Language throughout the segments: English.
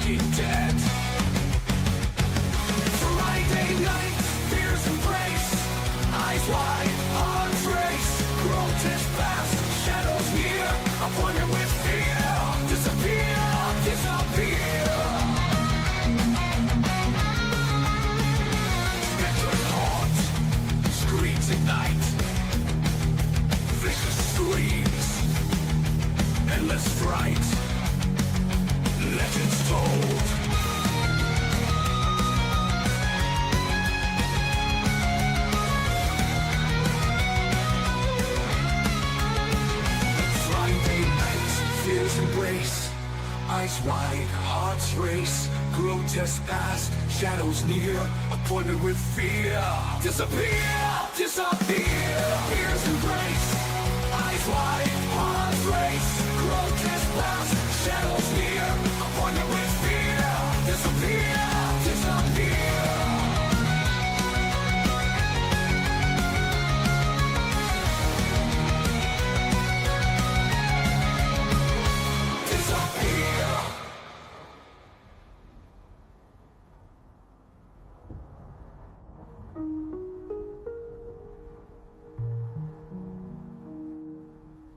fucking dead. Friday night, fears embrace, eyes wide, arms race, grotesque past, shadows near, appointed with fear, disappear, disappear. Spectral haunt, screams ignite, vicious screams, endless fright, legends told. Fears embrace, eyes wide, hearts race, grotesque past, shadows near, appointed with fear. Disappear, disappear. Fears embrace, eyes wide, hearts race, grotesque past, shadows near, appointed with fear. Disappear, disappear.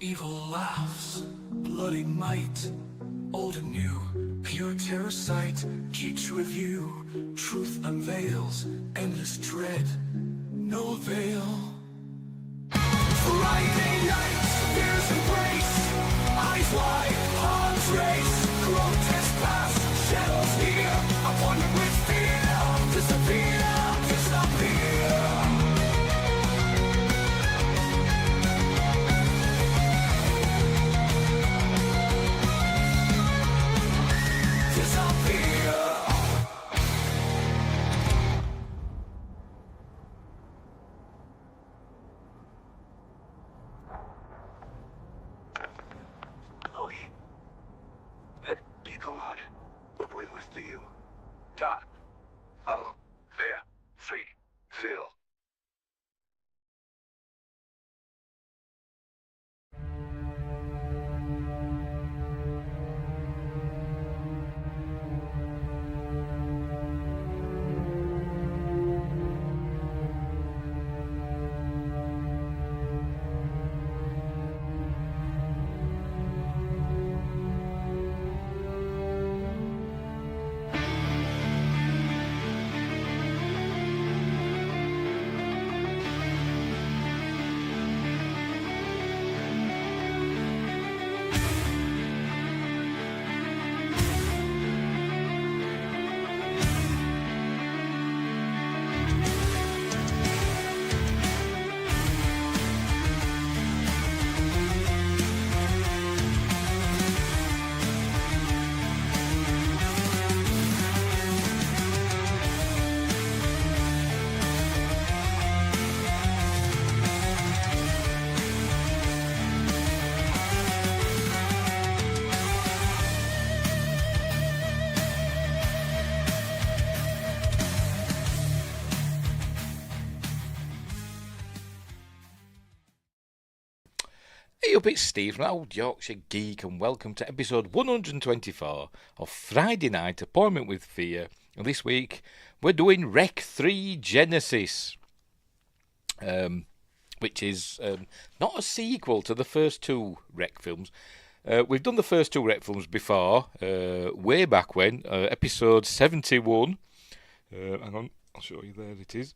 Evil laughs, bloody might, old and new, pure terror sight, keeps review, truth unveils, endless dread, no veil. Friday nights, fears embrace, eyes wide, arms race, grotesque past, shadows near, appointed with fear, disappear, disappear. Hey up, it's Steve from Old Yorkshire Geek and welcome to episode 124 of Friday Night Appointment with Fear. And this week we're doing Rec 3 Genesis, which is not a sequel to the first two Rec films. We've done the first two Rec films before, way back when, episode 71. Hang on, I'll show you, there it is.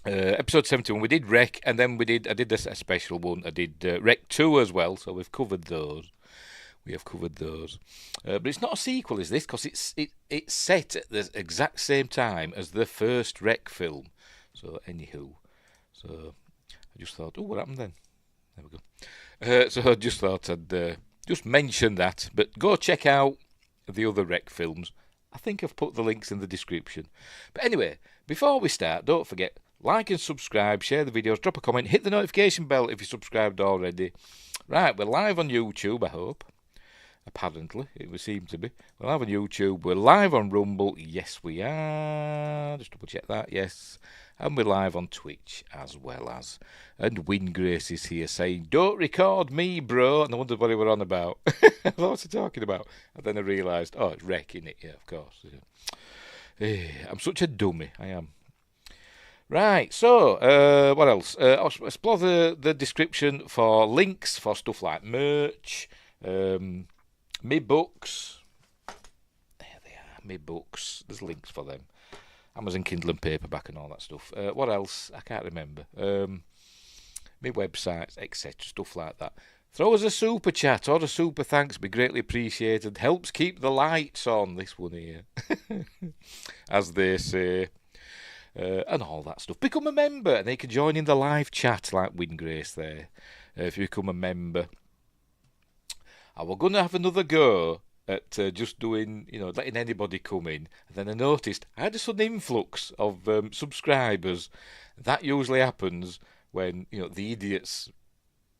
Episode 71, we did Rec, and then I did a special one. I did Rec 2 as well, so we've covered those. We have covered those. But it's not a sequel, is this? Because it's set at the exact same time as the first Rec film. So, anywho. So, I just thought, oh, what happened then? There we go. So, I just thought I'd just mention that. But go check out the other Rec films. I think I've put the links in the description. But anyway, before we start, don't forget, like and subscribe, share the videos, drop a comment, hit the notification bell if you're subscribed already. Right, we're live on YouTube, I hope. apparently. It would seem to be. We're live on YouTube. We're live on Rumble. Yes, we are. Just double check that. Yes. And we're live on Twitch as well as. And Wingrace is here saying, "Don't record me, bro." And I wondered what they were on about. What's he talking about? And then I realised, oh, it's wrecking it. Yeah, of course. I'm such a dummy. I am. Right, so what else? I'll explore the description for links for stuff like merch, me books. There they are, me books. There's links for them. Amazon Kindle and paperback and all that stuff. What else? I can't remember. Me websites, etc. Stuff like that. Throw us a super chat or a super thanks. Be greatly appreciated. Helps keep the lights on. This one here, as they say. And all that stuff. Become a member, and they can join in the live chat like Wingrace there. If you become a member, I was going to have another go at just doing, letting anybody come in. And then I noticed I had a sudden influx of subscribers. That usually happens when the idiots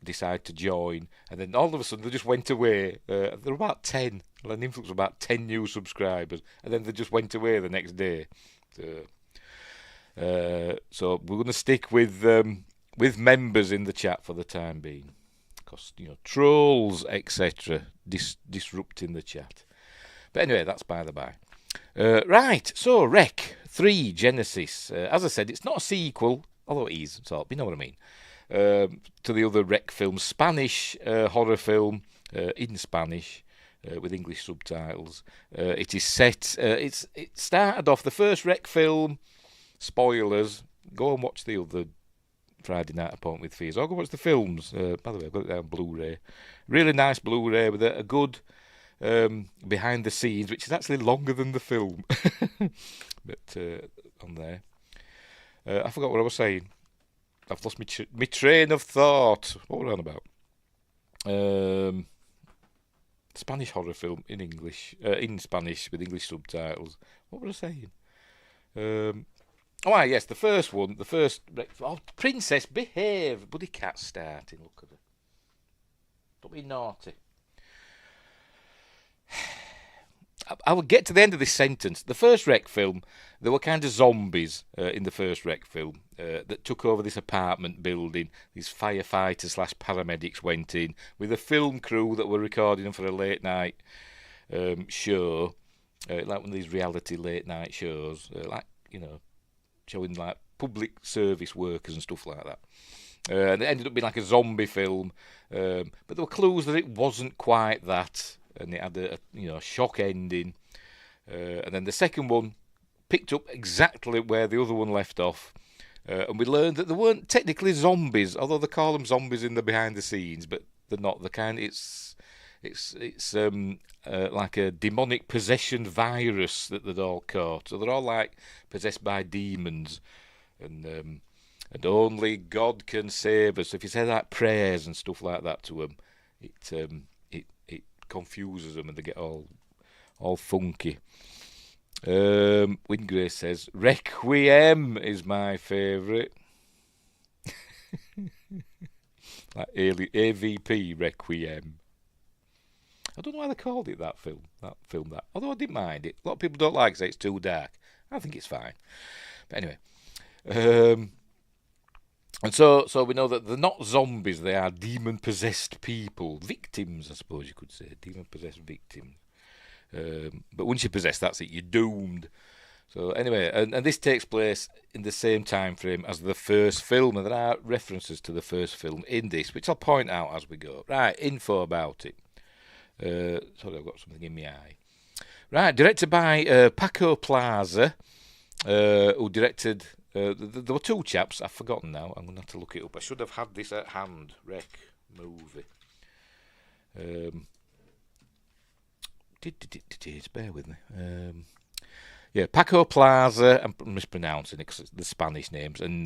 decide to join, and then all of a sudden they just went away. There were about 10, an influx of about 10 new subscribers, and then they just went away the next day. So we're going to stick with members in the chat for the time being, because trolls etc. disrupting the chat. But anyway, that's by the by. Right, so Rec 3 Genesis. As I said, it's not a sequel, although it is. So you know what I mean. To the other Rec films, Spanish horror film in Spanish. With English subtitles. It is set. It started off the first Rec film. Spoilers. Go and watch the other Friday Night Appointment with Fears. Or go watch the films. By the way, I've got it there on Blu-ray. Really nice Blu-ray with a good behind the scenes, which is actually longer than the film. But on there, I forgot what I was saying. I've lost my train of thought. What were I on about? Spanish horror film in English, in Spanish with English subtitles. What was I saying? Yes, the first one, Princess, behave. Bloody cat starting, look at her. Don't be naughty. I will get to the end of this sentence. The first Rec film, there were kind of zombies in the first Rec film that took over this apartment building. These firefighters / paramedics went in with a film crew that were recording them for a late night show, like one of these reality late night shows, showing like public service workers and stuff like that. And it ended up being like a zombie film, but there were clues that it wasn't quite that. And it had a shock ending, and then the second one picked up exactly where the other one left off, and we learned that they weren't technically zombies, although they call them zombies in the behind the scenes, but they're not the kind. It's like a demonic possession virus that they'd all caught, so they're all like possessed by demons, and only God can save us. If you say that prayers and stuff like that to them, it confuses them and they get all funky. Wingrace says Requiem is my favourite. Like AVP Requiem. I don't know why they called it that film. Although I didn't mind it. A lot of people don't like it, say it's too dark. I think it's fine. But anyway, and so we know that they're not zombies, they are demon-possessed people. Victims, I suppose you could say. Demon-possessed victims. But once you're possessed, that's it. You're doomed. So anyway, and this takes place in the same time frame as the first film. And there are references to the first film in this, which I'll point out as we go. Right, info about it. Sorry, I've got something in my eye. Right, directed by Paco Plaza, who directed... there were two chaps, I've forgotten now. I'm going to have to look it up. I should have had this at hand. Rec movie. Bear with me. Paco Plaza. I'm mispronouncing it because it's the Spanish names. And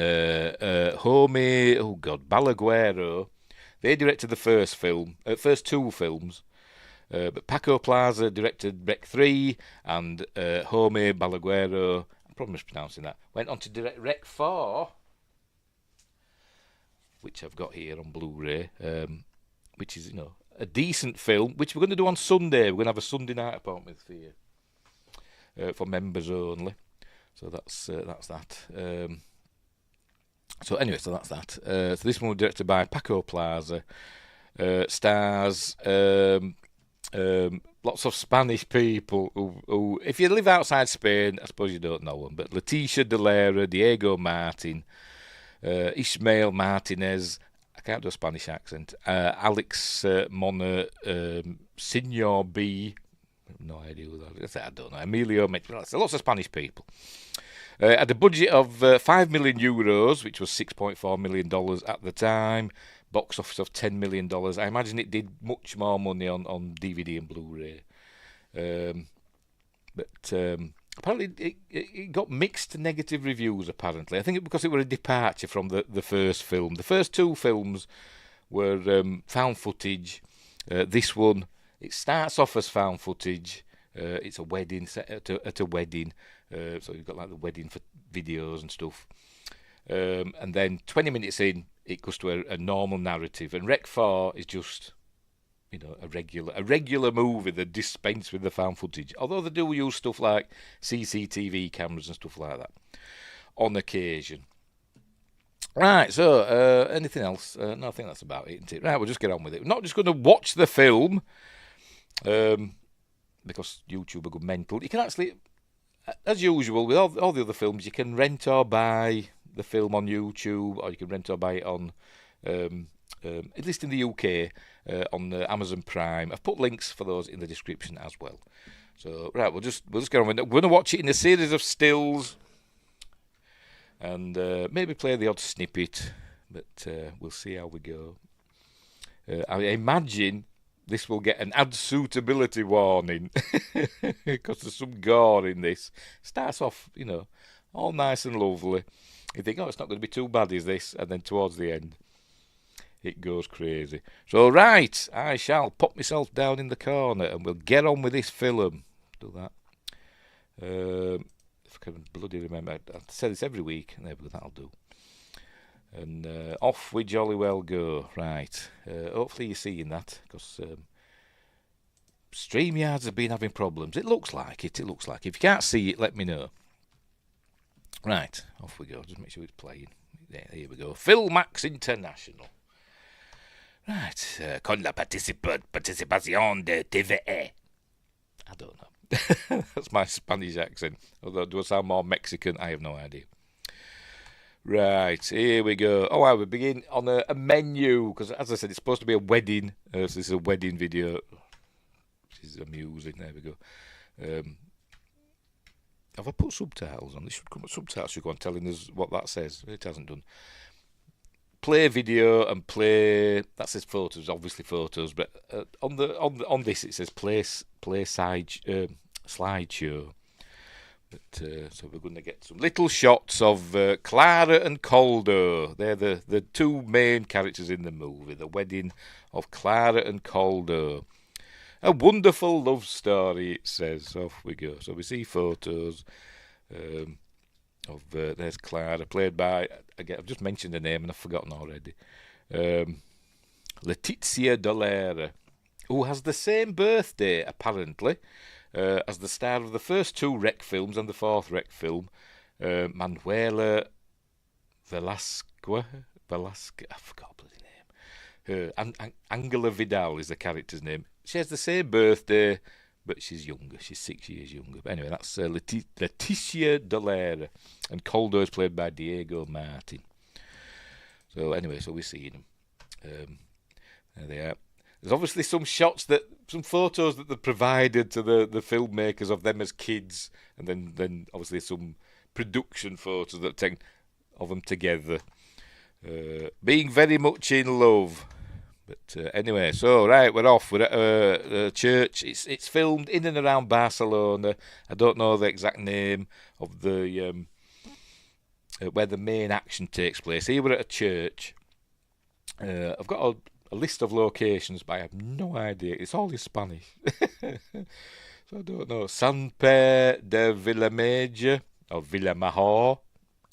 Balaguero. They directed the first two films. But Paco Plaza directed Rec 3, and Jaime Balaguero, I'm probably mispronouncing that, went on to direct Rec 4, which I've got here on Blu-ray, which is, a decent film, which we're going to do on Sunday. We're going to have a Sunday night appointment for you, for members only. So that's that. So anyway, so that's that. So this one was directed by Paco Plaza. Stars lots of Spanish people who, if you live outside Spain, I suppose you don't know them, but Leticia De Lara, Diego Martin, Ismael Martinez, I can't do a Spanish accent, Alex Mona, Senor B, no idea who that is, I don't know, Emilio, lots of Spanish people. Had a budget of €5 million, which was $6.4 million at the time. Box office of $10 million. I imagine it did much more money on DVD and Blu-ray. But apparently it got mixed to negative reviews, apparently. I think because it was a departure from the first film. The first two films were found footage. This one, it starts off as found footage. It's a wedding, set at a wedding. So you've got like the wedding for videos and stuff. And then 20 minutes in, it goes to a normal narrative. And Rec 4 is just, a regular movie that dispense with the found footage. Although they do use stuff like CCTV cameras and stuff like that on occasion. Right, so anything else? No, I think that's about it, isn't it? Right, we'll just get on with it. We're not just going to watch the film because YouTube are good mental. You can actually, as usual, with all the other films, you can rent or buy the film on YouTube, or you can rent or buy it on, at least in the UK, on Amazon Prime. I've put links for those in the description as well. So right, we'll just get on with it. We're going to watch it in a series of stills, and maybe play the odd snippet, but we'll see how we go. I imagine this will get an ad suitability warning because there's some gore in this. Starts off, all nice and lovely. You think, it's not going to be too bad, is this? And then towards the end, it goes crazy. So, right, I shall pop myself down in the corner and we'll get on with this film. Do that. If I can bloody remember. I say this every week. There we go, that'll do. And off we jolly well go. Right. Hopefully you're seeing that, because StreamYards have been having problems. It looks like it. If you can't see it, let me know. Right, off we go. Just make sure it's playing. There, here we go. Filmax International. Right. Con la participación de TVE. I don't know. That's my Spanish accent. Although, do I sound more Mexican? I have no idea. Right, here we go. Oh, I will begin on a menu, because as I said, it's supposed to be a wedding. So this is a wedding video. Which is amusing. There we go. Have I put subtitles on? This should come. Subtitles should go on telling us what that says. It hasn't done. Play video and play. That says photos, obviously photos, but on this it says play slideshow. But so we're going to get some little shots of Clara and Caldo. They're the two main characters in the movie. The wedding of Clara and Caldo. A wonderful love story, it says. Off we go. So we see photos of there's Clara, played by, again, I've just mentioned her name and I've forgotten already. Leticia De Lara, who has the same birthday, apparently, as the star of the first two Rec films and the fourth Rec film, Manuela Velasquez. I forgot bloody name. Angela Vidal is the character's name. She has the same birthday, but she's younger. She's 6 years younger. But anyway, that's Leticia De Lara. And Caldo is played by Diego Martin. So anyway, so we're seeing them. There they are. There's obviously some photos that they provided to the filmmakers of them as kids. And then obviously some production photos that take of them together. Being very much in love. But anyway, so right, we're off. We're at a church. It's filmed in and around Barcelona. I don't know the exact name of the where the main action takes place. Here we're at a church. I've got a list of locations, but I have no idea. It's all in Spanish, so I don't know. San Pere de Vilamajor or Vilamajor.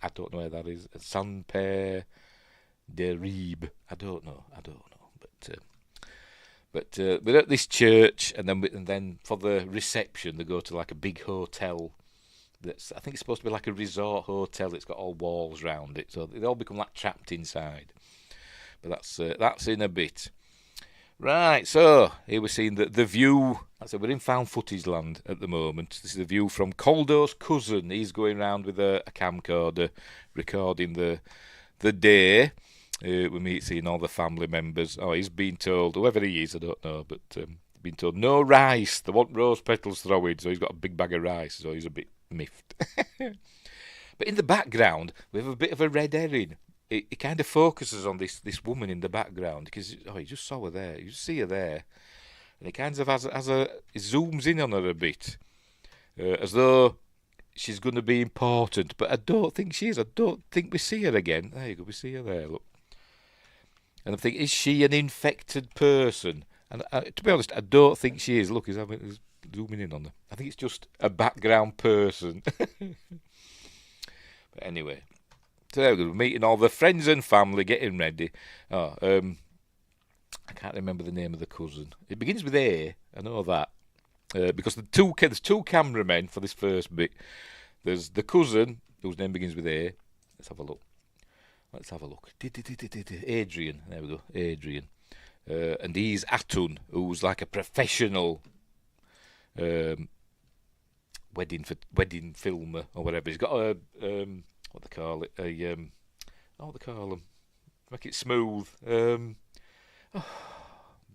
I don't know where that is. San Pere de Ribe. I don't know. But we're at this church, and then for the reception they go to like a big hotel. I think it's supposed to be like a resort hotel. It's got all walls round it, so they all become like trapped inside. But that's in a bit. Right, so here we're seeing the view. So we're in found footage land at the moment. This is the view from Caldo's cousin. He's going around with a camcorder, recording the day. We meet seeing all the family members. Oh, he's been told, whoever he is, I don't know, but been told no rice. They want rose petals thrown, so he's got a big bag of rice. So he's a bit miffed. But in the background, we have a bit of a red herring. It kind of focuses on this woman in the background because you just saw her there, you see her there, and it kind of it zooms in on her a bit, as though she's going to be important. But I don't think she is. I don't think we see her again. There you go, we see her there. Look, and I think, is she an infected person? And to be honest, I don't think she is. Look, he's zooming in on her. I think it's just a background person. But anyway. So there we go, we're meeting all the friends and family, getting ready. I can't remember the name of the cousin. It begins with A, I know that. Because there's two cameramen for this first bit. There's the cousin, whose name begins with A. Let's have a look. Adrian, there we go, Adrian. And he's Atun, who's like a professional wedding filmer or whatever. He's got a... what they call it? What they call them? Make it smooth.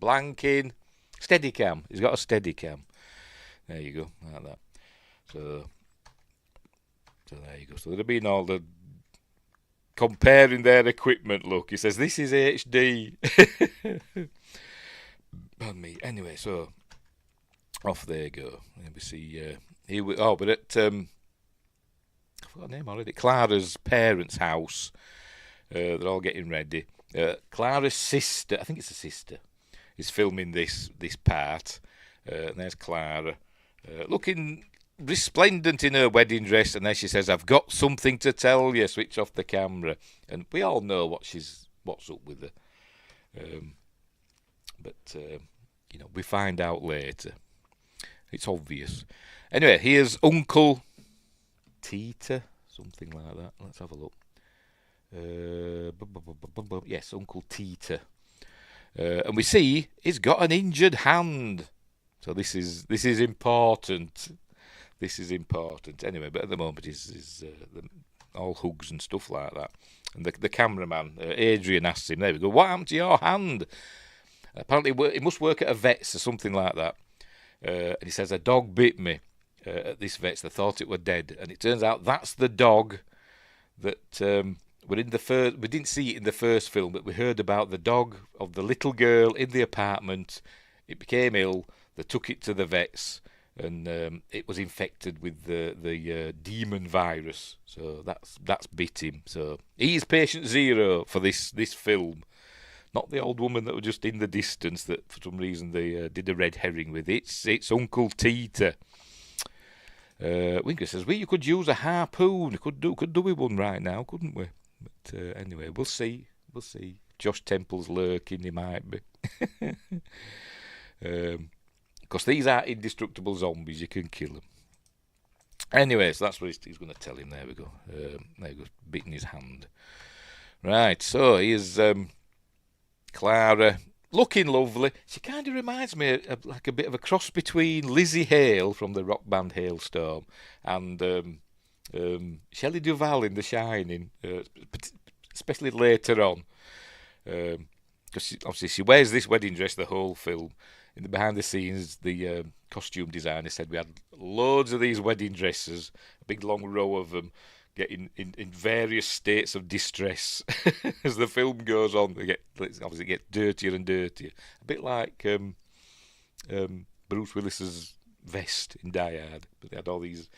Blanking. Steadicam. He's got a Steadicam. There you go, like that. So there you go. So there have been all the comparing their equipment. Look, he says this is HD. Pardon me. Anyway, so off they go. Let me see. We're at. I forgot her name already. Clara's parents' house. They're all getting ready. Clara's sister, I think it's a sister, is filming this part. And there's Clara, looking resplendent in her wedding dress. And then she says, "I've got something to tell you." Switch off the camera, and we all know what's up with her. But we find out later. It's obvious. Anyway, here's Uncle Tita, something like that. Let's have a look. Yes, Uncle Tita. And we see he's got an injured hand. So this is important. This is important. Anyway, but at the moment he's all hugs and stuff like that. And the cameraman, Adrian, asks him, there we go, "What happened to your hand?" Apparently he must work at a vet's or something like that. And he says, "A dog bit me." At this vet's, they thought it were dead, and it turns out that's the dog that we didn't see it in the first film, but we heard about the dog of the little girl in the apartment. It became ill. They took it to the vets, and it was infected with the demon virus. So that's bit him. So he's patient zero for this film. Not the old woman that was just in the distance that for some reason they did a red herring with. It's Uncle Tita. Winker says, you could use a harpoon. Could do with one right now, couldn't we? But anyway, we'll see. Josh Temple's lurking, he might be. Because these are indestructible zombies, you can kill them. Anyway, so that's what he's going to tell him. There we go. There he goes, biting his hand. Right, so here's Clara, looking lovely. She kind of reminds me of like a bit of a cross between Lizzie Hale from the rock band Hailstorm and Shelley Duvall in The Shining, especially later on. Because obviously she wears this wedding dress the whole film. In the behind the scenes, the costume designer said we had loads of these wedding dresses, a big long row of them, getting in various states of distress as the film goes on. They get dirtier and dirtier, a bit like Bruce Willis's vest in Die Hard. But they had all these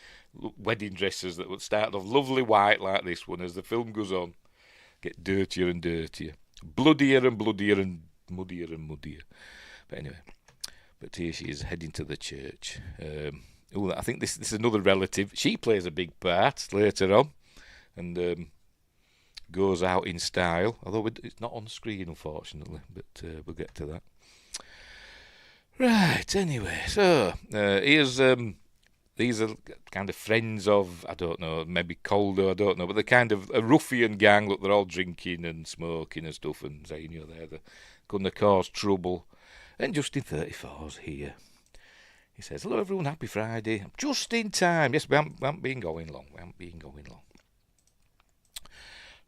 wedding dresses that would start off lovely white like this one. As the film goes on, get dirtier and dirtier, bloodier and bloodier, and muddier and muddier. But anyway, here she is heading to the church. I think this is another relative. She plays a big part later on, and goes out in style. Although it's not on screen, unfortunately, but we'll get to that. Right, anyway, so here's these are kind of friends of, I don't know, maybe Calder, I don't know, but they're kind of a ruffian gang. Look, they're all drinking and smoking and stuff and saying, they're going to cause trouble. And Justin 34's here. He says, hello everyone, happy Friday. I'm just in time. Yes, we haven't been going long.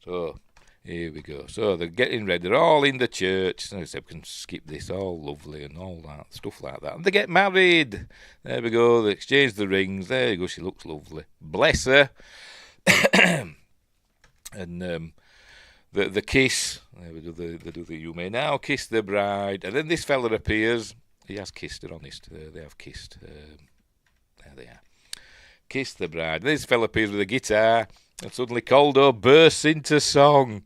So, here we go. So, they're getting ready. They're all in the church. So I said, we can skip this. All lovely and all that. Stuff like that. And they get married. There we go. They exchange the rings. There you go. She looks lovely. Bless her. And the kiss. There we do the you may now kiss the bride. And then this fella appears. He has kissed her, honest. They have kissed. There they are. Kiss the bride. This fella appears with a guitar, and suddenly Caldo bursts into song,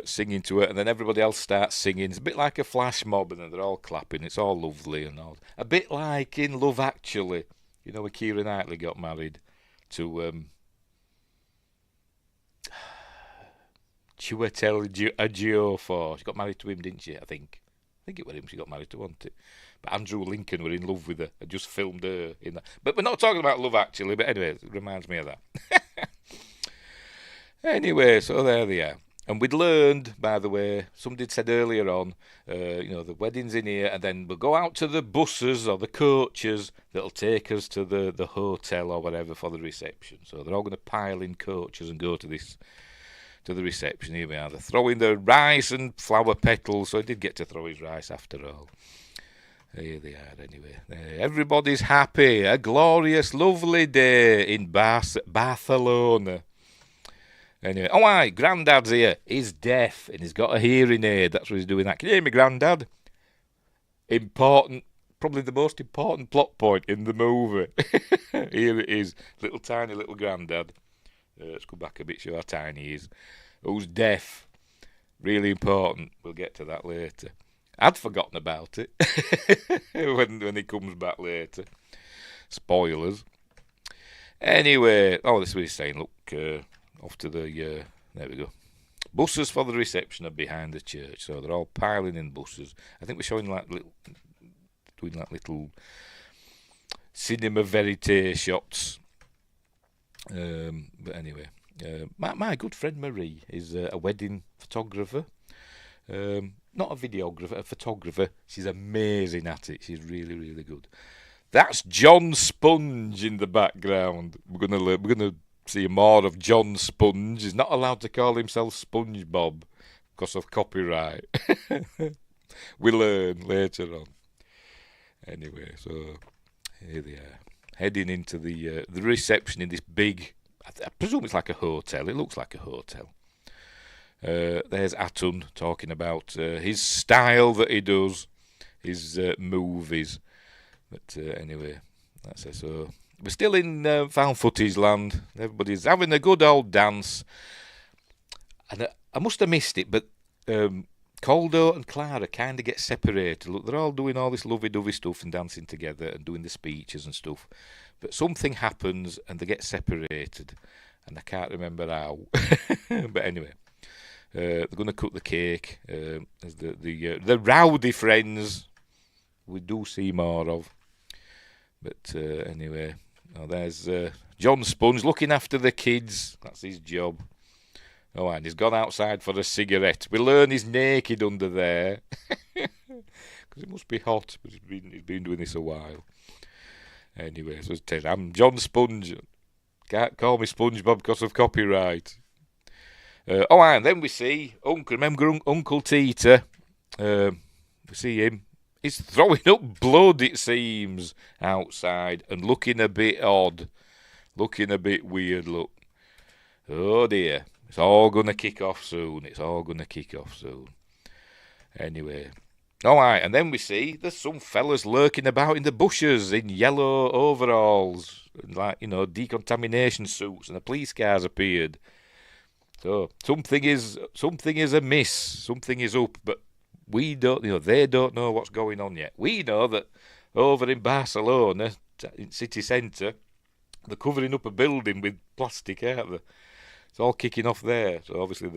singing to it, and then everybody else starts singing. It's a bit like a flash mob, and then they're all clapping. It's all lovely and all. A bit like in Love Actually, when Keira Knightley got married to Chiwetel Ejiofor. She got married to him, didn't she? I think it was him she got married to, wasn't it? But Andrew Lincoln were in love with her. I just filmed her in that. But we're not talking about Love Actually. But anyway, it reminds me of that. Anyway, so there they are. And we'd learned, by the way, somebody said earlier on, the wedding's in here, and then we'll go out to the buses or the coaches that'll take us to the hotel or whatever for the reception. So they're all going to pile in coaches and go to the reception. Here we are. They're throwing the rice and flower petals, so he did get to throw his rice after all. Here they are, anyway. Everybody's happy. A glorious, lovely day in Barcelona. Anyway, Grandad's here. He's deaf and he's got a hearing aid. That's what he's doing. Can you hear me, Grandad? Important, probably the most important plot point in the movie. Here it is. Tiny little Grandad. Let's go back a bit, show how tiny he is. Who's deaf. Really important. We'll get to that later. I'd forgotten about it when he comes back later. Spoilers. Anyway, this is what he's saying. Look, off to the, there we go. Buses for the reception are behind the church, so they're all piling in buses. I think we're showing doing little cinema verite shots. But anyway, my good friend Marie is a wedding photographer. Not a videographer, a photographer. She's amazing at it. She's really, really good. That's John Sponge in the background. We're gonna see more of John Sponge. He's not allowed to call himself SpongeBob because of copyright. We learn later on. Anyway, so here they are, heading into the reception in this big. I presume it's like a hotel. It looks like a hotel. There's Atun talking about his style that he does, his movies. But anyway, that's it. So we're still in found footage land. Everybody's having a good old dance. And I must have missed it, but Caldo and Clara kind of get separated. Look, they're all doing all this lovey-dovey stuff and dancing together and doing the speeches and stuff. But something happens and they get separated. And I can't remember how. But anyway. They're going to cut the cake. As the rowdy friends we do see more of. But anyway, there's John Sponge looking after the kids. That's his job. And he's gone outside for a cigarette. We learn he's naked under there. Because it must be hot, but he's been doing this a while. Anyway, so I'm John Sponge. Can't call me SpongeBob because of copyright. And then we see Uncle Tita. We see him. He's throwing up blood, it seems, outside and looking a bit odd. Looking a bit weird, look. Oh dear. It's all going to kick off soon. Anyway. And then we see there's some fellas lurking about in the bushes in yellow overalls. Decontamination suits, and the police cars appeared. So something is amiss, something is up, but we don't, they don't know what's going on yet. We know that over in Barcelona, in city centre, they're covering up a building with plastic, aren't they? It's all kicking off there. So obviously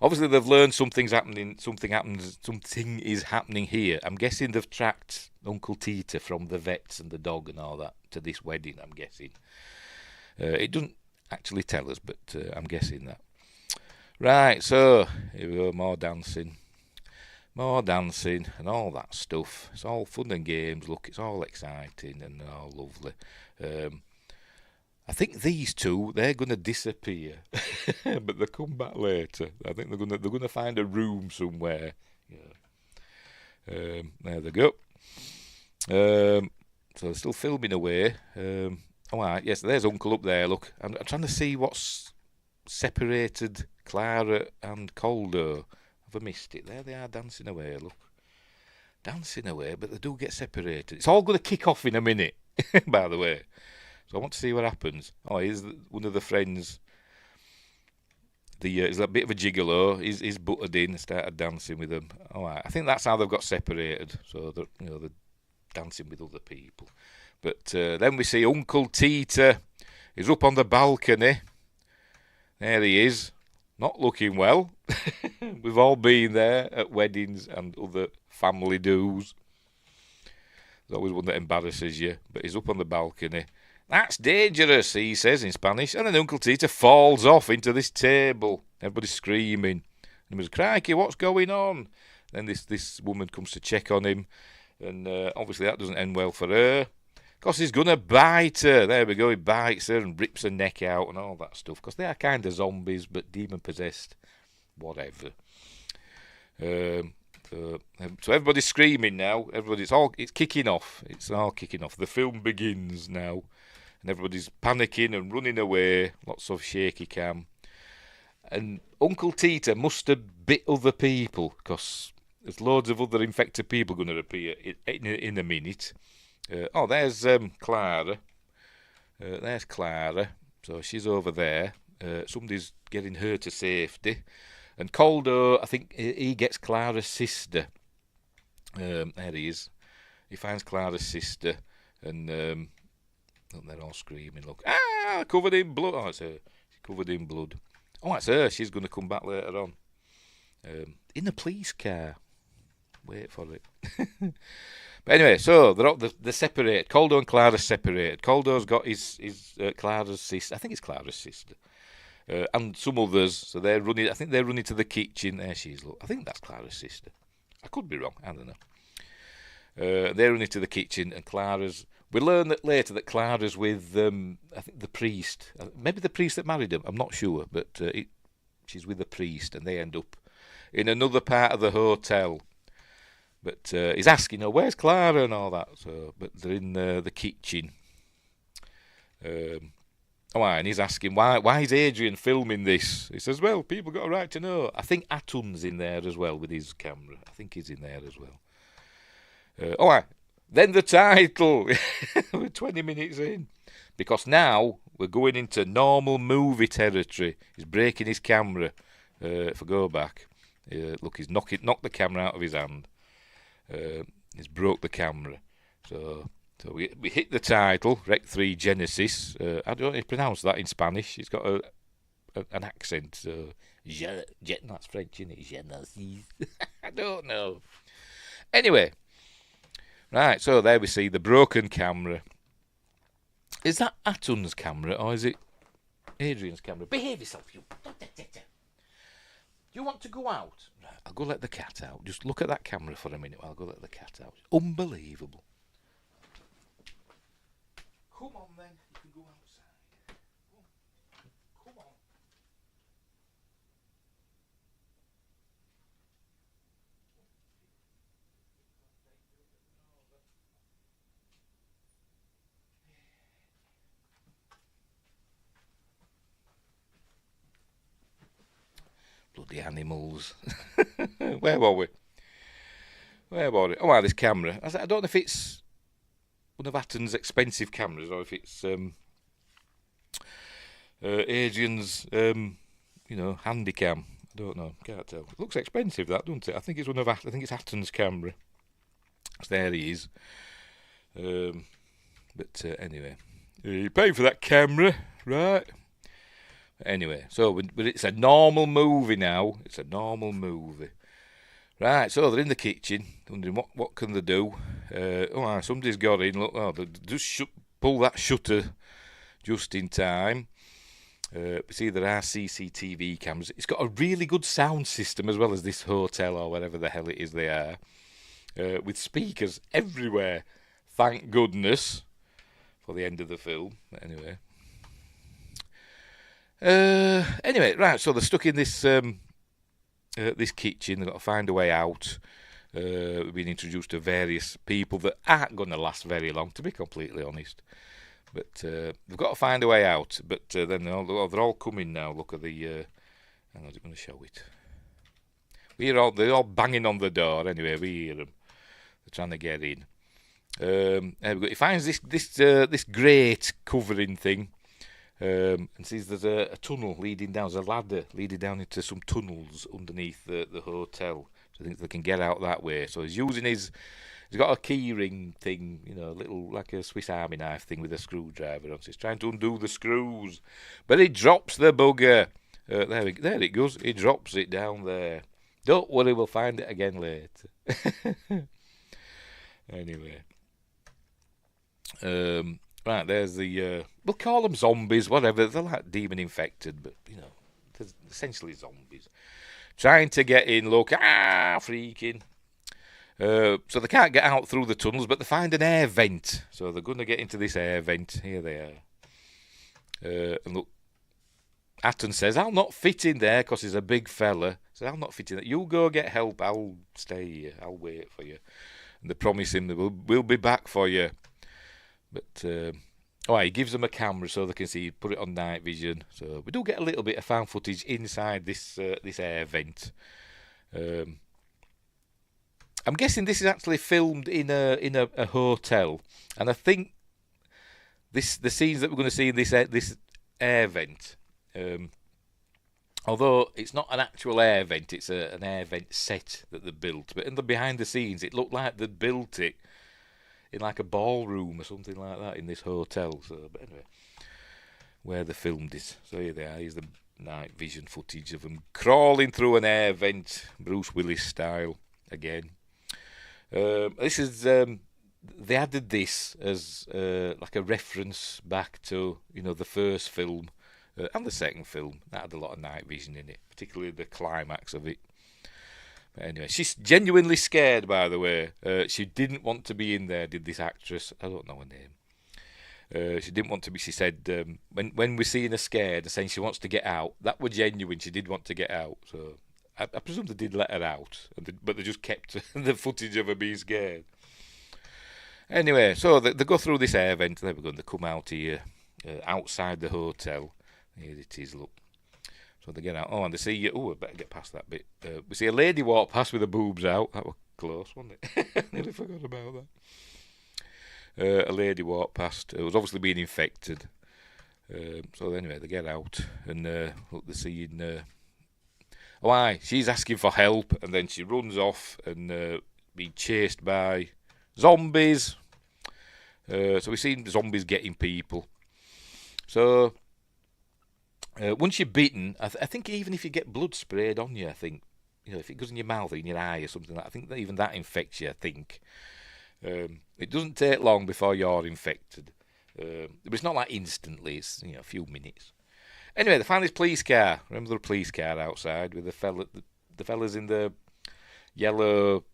Obviously, they've learned something's happening. Something is happening here. I'm guessing they've tracked Uncle Tita from the vets and the dog and all that to this wedding. I'm guessing. It doesn't actually tell us, but I'm guessing that. Right, so here we go. More dancing and all that stuff. It's all fun and games. Look, it's all exciting and all lovely. I think these two, they're going to disappear, but they'll come back later. I think they're gonna find a room somewhere. Yeah. There they go. So they're still filming away. All right, yes, there's Uncle up there. Look, I'm trying to see what's separated Clara and Caldo. Have I missed it? There they are dancing away. Look, dancing away, but they do get separated. It's all going to kick off in a minute, by the way. So I want to see what happens. Oh, here's one of the friends. He's a bit of a gigolo. He's butted in and started dancing with them. All right, I think that's how they've got separated. So they're dancing with other people. But then we see Uncle Tita. He's up on the balcony. There he is. Not looking well. We've all been there at weddings and other family do's. There's always one that embarrasses you. But he's up on the balcony. That's dangerous, he says in Spanish. And then Uncle Tita falls off into this table. Everybody's screaming. And he was, crikey, what's going on? Then this woman comes to check on him. And obviously that doesn't end well for her. Because he's going to bite her. There we go, he bites her and rips her neck out and all that stuff. Because they are kind of zombies, but demon-possessed. Whatever. So everybody's screaming now. It's kicking off. It's all kicking off. The film begins now. And everybody's panicking and running away. Lots of shaky cam. And Uncle Tita must have bit other people. Because there's loads of other infected people going to appear in a minute. There's Clara. There's Clara. So she's over there. Somebody's getting her to safety. And Caldo, I think he gets Clara's sister. There he is. He finds Clara's sister. And they're all screaming. Look. Ah, covered in blood. Oh, it's her. She's covered in blood. Oh, it's her. She's going to come back later on. In a police car. Wait for it. But anyway, so they're separated. Caldo and Clara's separated. Caldo's got his Clara's sister. I think it's Clara's sister. And some others. So they're running. I think they're running to the kitchen. There she is. Look. I think that's Clara's sister. I could be wrong. I don't know. They're running to the kitchen, and Clara's. We learn that later that Clara's with I think the priest. Maybe the priest that married him. I'm not sure, but she's with the priest, and they end up in another part of the hotel. But he's asking her, where's Clara and all that. So, but they're in the kitchen. And he's asking, why is Adrian filming this? He says, well, people got a right to know. I think Atun's in there as well with his camera. I think he's in there as well. Then the title. We're 20 minutes in. Because now we're going into normal movie territory. He's breaking his camera. If I go back. Look, he's knocked the camera out of his hand. He's broke the camera. So we hit the title, Rec 3 Genesis. I don't know how to pronounce that in Spanish. It's got an accent. That's French, isn't it? Genesis. I don't know. Anyway. Right, so there we see the broken camera. Is that Atun's camera or is it Adrian's camera? Behave yourself, you. You want to go out? Right, I'll go let the cat out. Just look at that camera for a minute while I'll go let the cat out. Unbelievable. Come on then, you can go outside. Come on. Bloody animals. Where were we? Oh, this camera. I don't know if it's one of Atun's expensive cameras or if it's Adrian's, handycam. I don't know. Can't tell. It looks expensive, that, doesn't it? I think it's Atun's camera. So there he is. Anyway, you pay for that camera, right? Anyway, so but it's a normal movie now. It's a normal movie. Right, so they're in the kitchen, wondering what can they do. Somebody's got in. Look, they just pull that shutter just in time. See, there are CCTV cameras. It's got a really good sound system as well as this hotel or whatever the hell it is they are, with speakers everywhere. Thank goodness for the end of the film. Anyway, right. So they're stuck in this this kitchen. They've got to find a way out. We've been introduced to various people that aren't going to last very long, to be completely honest. But they've got to find a way out. But then they're all coming now. Look at the... hang on, I'm going to show it. They're all banging on the door. Anyway, we hear them. They're trying to get in. He finds this grate covering thing. And sees there's a tunnel leading down. There's a ladder leading down into some tunnels underneath the hotel. So I think they can get out that way. So he's using his... He's got a key ring thing, little like a Swiss Army knife thing with a screwdriver on. So he's trying to undo the screws, but he drops the bugger. There it goes. He drops it down there. Don't worry, we'll find it again later. Anyway, right, there's the. We'll call them zombies, whatever. They're like demon infected, but they're essentially zombies. Trying to get in. Look, freaking. So they can't get out through the tunnels, but they find an air vent. So they're going to get into this air vent. Here they are. And look, Atton says, I'll not fit in there because he's a big fella. So I'll not fit in there. You go get help. I'll stay here. I'll wait for you. And they promise him that we'll be back for you. But, he gives them a camera so they can see. Put it on night vision. So we do get a little bit of found footage inside this air vent. I'm guessing this is actually filmed in a hotel, and I think the scenes that we're going to see in this air vent, although it's not an actual air vent, it's an air vent set that they built. But in the behind the scenes, it looked like they built it in like a ballroom or something like that in this hotel. So, but anyway, where they filmed it. So here they are. Here's the night vision footage of them crawling through an air vent, Bruce Willis style again. This is they added this as like a reference back to the first film and the second film. That had a lot of night vision in it, particularly the climax of it. But anyway, she's genuinely scared, by the way. She didn't want to be in there, did this actress? I don't know her name. She didn't want to be. She said when we're seeing her scared and saying she wants to get out, that was genuine. She did want to get out. So I presume they did let her out, but they just kept the footage of her being scared. Anyway, so they go through this air vent. There we go. They come out here, outside the hotel. Here it is, look. So they get out. Oh, and they see... I better get past that bit. We see a lady walk past with her boobs out. That was close, wasn't it? Nearly forgot about that. A lady walked past. It was obviously being infected. So anyway, they get out. And look, they're seeing... she's asking for help, and then she runs off and being chased by zombies. So we've seen zombies getting people. So once you're bitten, I think even if you get blood sprayed on you, I think if it goes in your mouth or in your eye or something like that, I think that even that infects you. I think it doesn't take long before you're infected, but it's not like instantly. It's a few minutes. Anyway, they find this police car. Remember the police car outside with the fellas in the yellow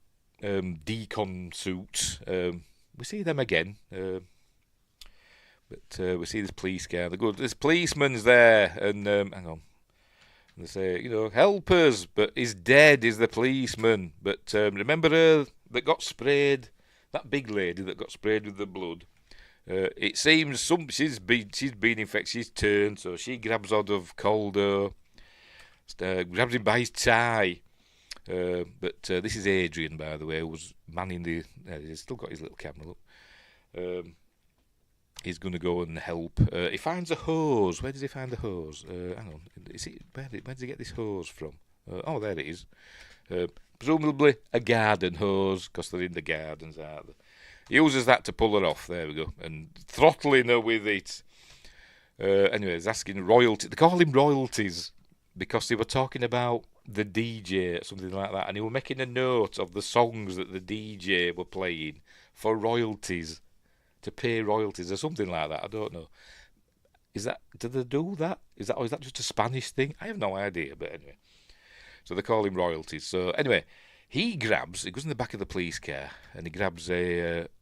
decon suits. We see them again. But we see this police car. They go, this policeman's there. And hang on. And they say, help us. But he's dead, is the policeman. But remember her that got sprayed? That big lady that got sprayed with the blood? It seems she's been infected. She's turned, so she grabs hold of Calder, grabs him by his tie. But this is Adrian, by the way, who was manning the. He's still got his little camera. Look, he's going to go and help. He finds a hose. Where does he find the hose? Hang on, where does he get this hose from? There it is. Presumably a garden hose, because they're in the gardens, aren't they? He uses that to pull her off. There we go. And throttling her with it. Anyway, he's asking royalty. They call him royalties because they were talking about the DJ or something like that, and he were making a note of the songs that the DJ were playing for royalties, to pay royalties or something like that. I don't know. Do they do that? Or is that just a Spanish thing? I have no idea. But anyway, so they call him royalties. So anyway, he goes in the back of the police car and he grabs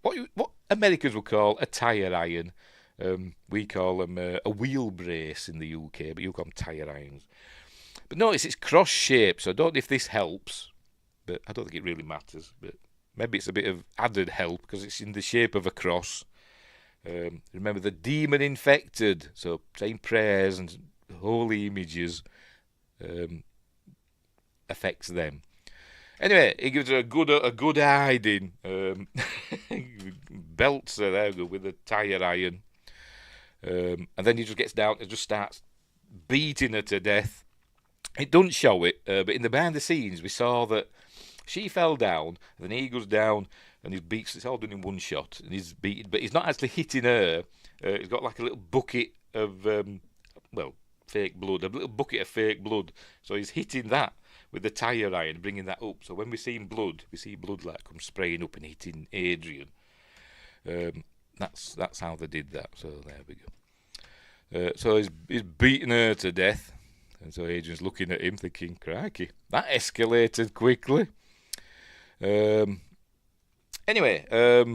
what Americans would call a tyre iron. We call them a wheel brace in the UK, but you call them tyre irons. But notice it's cross shaped, so I don't know if this helps, but I don't think it really matters. But maybe it's a bit of added help because it's in the shape of a cross. Remember the demon infected, so saying prayers and holy images affects them. Anyway, he gives her a good hiding. Belts her there with a tyre iron. And then he just gets down and just starts beating her to death. It doesn't show it, but in the behind the scenes we saw that she fell down, and then he goes down and he beats. It's all done in one shot, and he's beaten, but he's not actually hitting her. He's got like a little bucket of fake blood, a little bucket of fake blood. So he's hitting that with the tyre iron, bringing that up. So when we see blood like come spraying up and hitting Adrian. That's how they did that. So there we go. So he's beating her to death, and so Adrian's looking at him, thinking, "Crikey, that escalated quickly." Anyway, I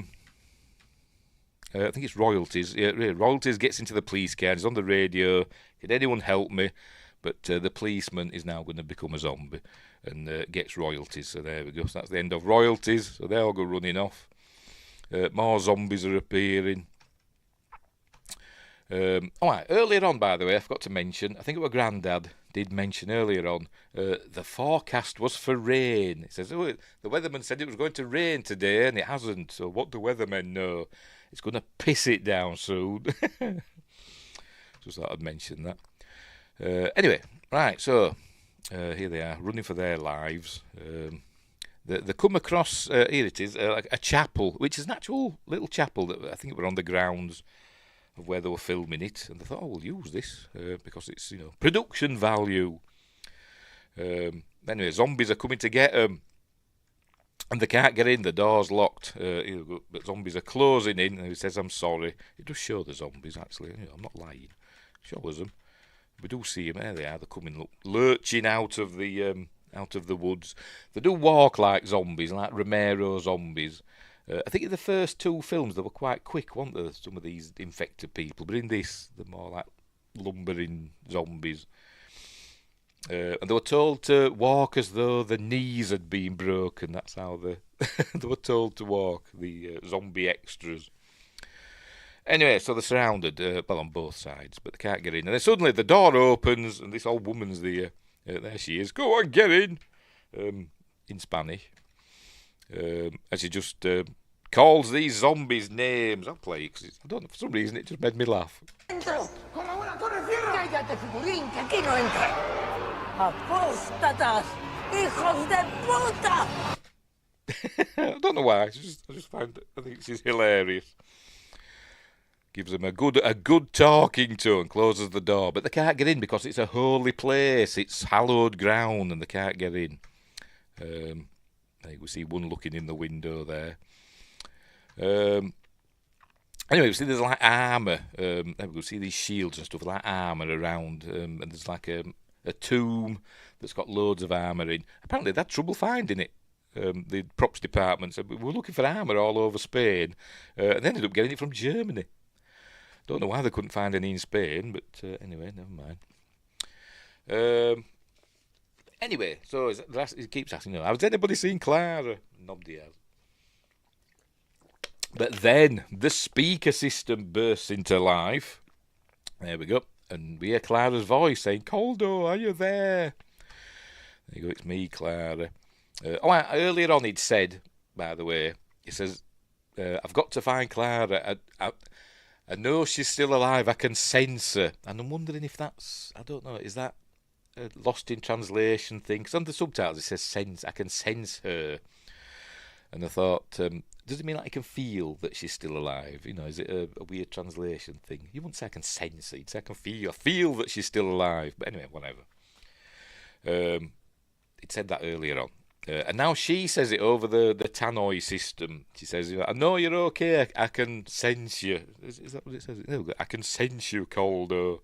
think it's royalties. Yeah, royalties gets into the police car. He's on the radio. Can anyone help me? But the policeman is now going to become a zombie and gets royalties. So there we go. So that's the end of royalties. So they all go running off. More zombies are appearing. Alright, earlier on, by the way, I forgot to mention, I think it was Grandad did mention earlier on, the forecast was for rain. It says, the weatherman said it was going to rain today, and it hasn't. So what do weathermen know? It's going to piss it down soon. Just thought I'd mention that. Anyway, right, so here they are, running for their lives. They come across, here it is, like a chapel, which is an actual little chapel that I think were on the grounds of where they were filming it, and they thought, we'll use this because it's, production value. Anyway, zombies are coming to get them, and they can't get in, the door's locked, but zombies are closing in, and he says, "I'm sorry." It does show the zombies, actually, I'm not lying. Shows them. We do see them, there they are, they're coming, lurching out of the woods. They do walk like zombies, like Romero zombies. I think in the first two films they were quite quick, weren't they, some of these infected people, but in this they're more like lumbering zombies. And they were told to walk as though the knees had been broken. That's how they were told to walk, the zombie extras. Anyway, so they're surrounded, on both sides, but they can't get in. And then suddenly the door opens and this old woman's there. There she is. "Go on, get in," in Spanish. And she just calls these zombies names. I'll play it because I don't know, for some reason it just made me laugh. ¡Entro! ¡Con la buena torre cierra! ¡Cállate, figurín, que aquí no entra! ¡Apóstatas! ¡Hijos de puta! I don't know why. I just find I think she's hilarious. Gives them a good talking to and closes the door, but they can't get in because it's a holy place. It's hallowed ground, and they can't get in. I think we see one looking in the window there. Anyway, we see there's like armour. We see these shields and stuff like armour around, and there's like a tomb that's got loads of armour in. Apparently they had trouble finding it. The props department said we were looking for armour all over Spain, and they ended up getting it from Germany. Don't know why they couldn't find any in Spain, but anyway, never mind. Anyway, so he keeps asking, has anybody seen Clara? Nobody has. But then the speaker system bursts into life. There we go. And we hear Clara's voice saying, "Coldo, are you there?" There you go, it's me, Clara. Earlier on he'd said, by the way, he says, "I've got to find Clara. I know she's still alive. I can sense her." And I'm wondering if that's, I don't know, is that a lost in translation thing? Because on the subtitles it says sense. I can sense her. And I thought, does it mean like I can feel that she's still alive? You know, is it a weird translation thing? You wouldn't say I can sense it. You'd say I can feel. I feel that she's still alive. But anyway, whatever. It said that earlier on. And now she says it over the tannoy system. She says, I know you're okay. I can sense you. Is that what it says? No, I can sense you, Calder.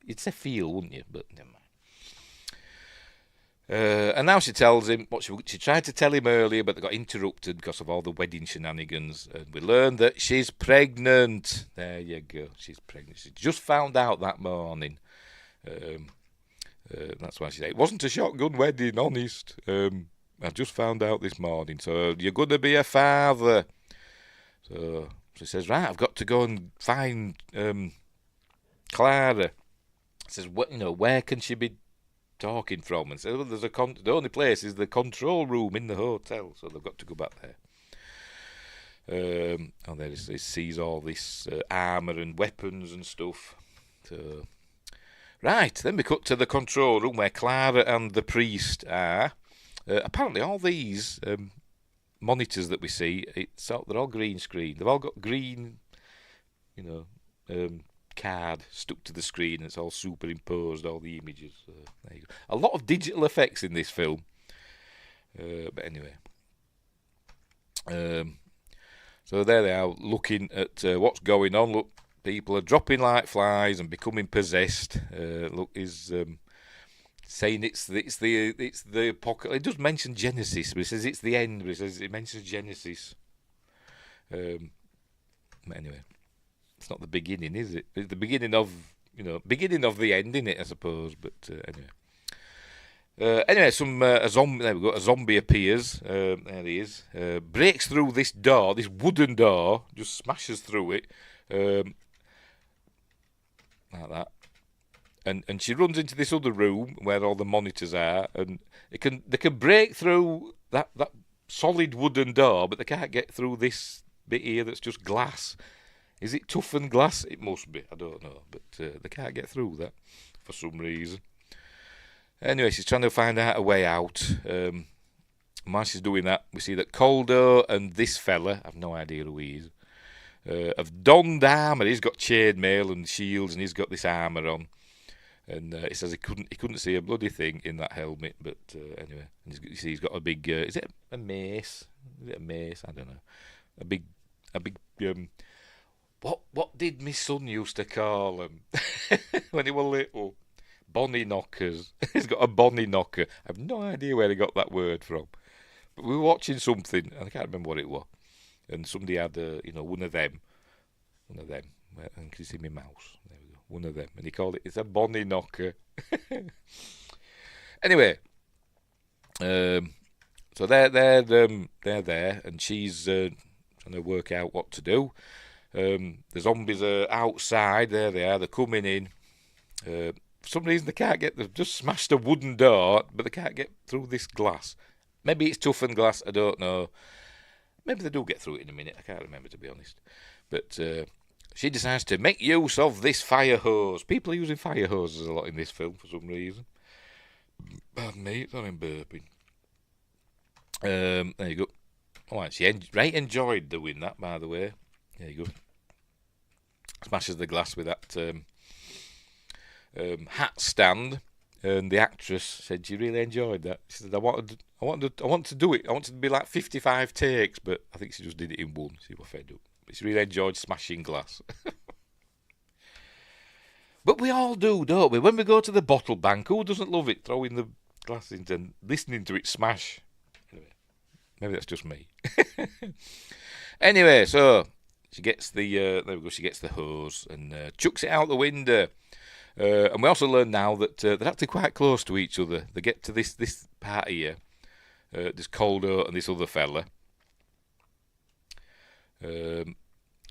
You'd say feel, wouldn't you? But never mind. And now she tells him what she tried to tell him earlier, but they got interrupted because of all the wedding shenanigans. And we learned that she's pregnant. There you go. She's pregnant. She just found out that morning. That's why she said, it wasn't a shotgun wedding, honest. I just found out this morning. So you're going to be a father. So she says, right, I've got to go and find Clara. Says, where can she be talking from? And says, well, the only place is the control room in the hotel, so they've got to go back there. And there he sees all this armour and weapons and stuff. So, right, then we cut to the control room where Clara and the priest are. Apparently, all these monitors that we see, they're all green screen. They've all got green, card stuck to the screen. It's all superimposed, all the images. There you go. A lot of digital effects in this film. But anyway. So there they are, looking at what's going on. Look, people are dropping like flies and becoming possessed. Look, he's saying it's the apocalypse. It does mention Genesis, but it says it's the end. But it mentions Genesis. Anyway, it's not the beginning, is it? It's the beginning of the end, isn't it? I suppose. But anyway. A zombie. There we go. A zombie appears. There he is. Breaks through this door, this wooden door. Just smashes through it, like that. And she runs into this other room where all the monitors are, and they can break through that solid wooden door, but they can't get through this bit here that's just glass. Is it toughened glass? It must be. I don't know, but they can't get through that for some reason. Anyway, she's trying to find out a way out. While she's doing that, we see that Calder and this fella, I've no idea who he is, have donned armour. He's got chainmail and shields, and he's got this armour on. And he says he couldn't see a bloody thing in that helmet. But anyway, and you see he's got a big. Is it a mace? Is it a mace? I don't know. A big. What did my son used to call them when he was little? Bonnie knockers. He's got a bonnie knocker. I have no idea where he got that word from. But we were watching something, and I can't remember what it was. And somebody had, one of them. One of them. I can you see my mouse? There we go. One of them. And he called it's a bonnie knocker. Anyway. So they're there, and she's trying to work out what to do. The zombies are outside. There they are. They're coming in. For some reason they've just smashed a wooden door, but they can't get through this glass. Maybe it's toughened glass, I don't know. Maybe they do get through it in a minute, I can't remember, to be honest. But she decides to make use of this fire hose. People are using fire hoses a lot in this film for some reason. Pardon me, it's not in burping. There you go. Alright, she enjoyed doing that, by the way. There you go. Smashes the glass with that hat stand, and the actress said she really enjoyed that. She said, I want to do it. I wanted to be like 55 takes, but I think she just did it in one. She was fed up. But she really enjoyed smashing glass. But we all do, don't we? When we go to the bottle bank, who doesn't love it? Throwing the glass into and listening to it smash. Anyway, maybe that's just me. Anyway, so she gets the there we go. She gets the hose and chucks it out the window. And we also learn now that they're actually quite close to each other. They get to this part here, this Calder and this other fella, and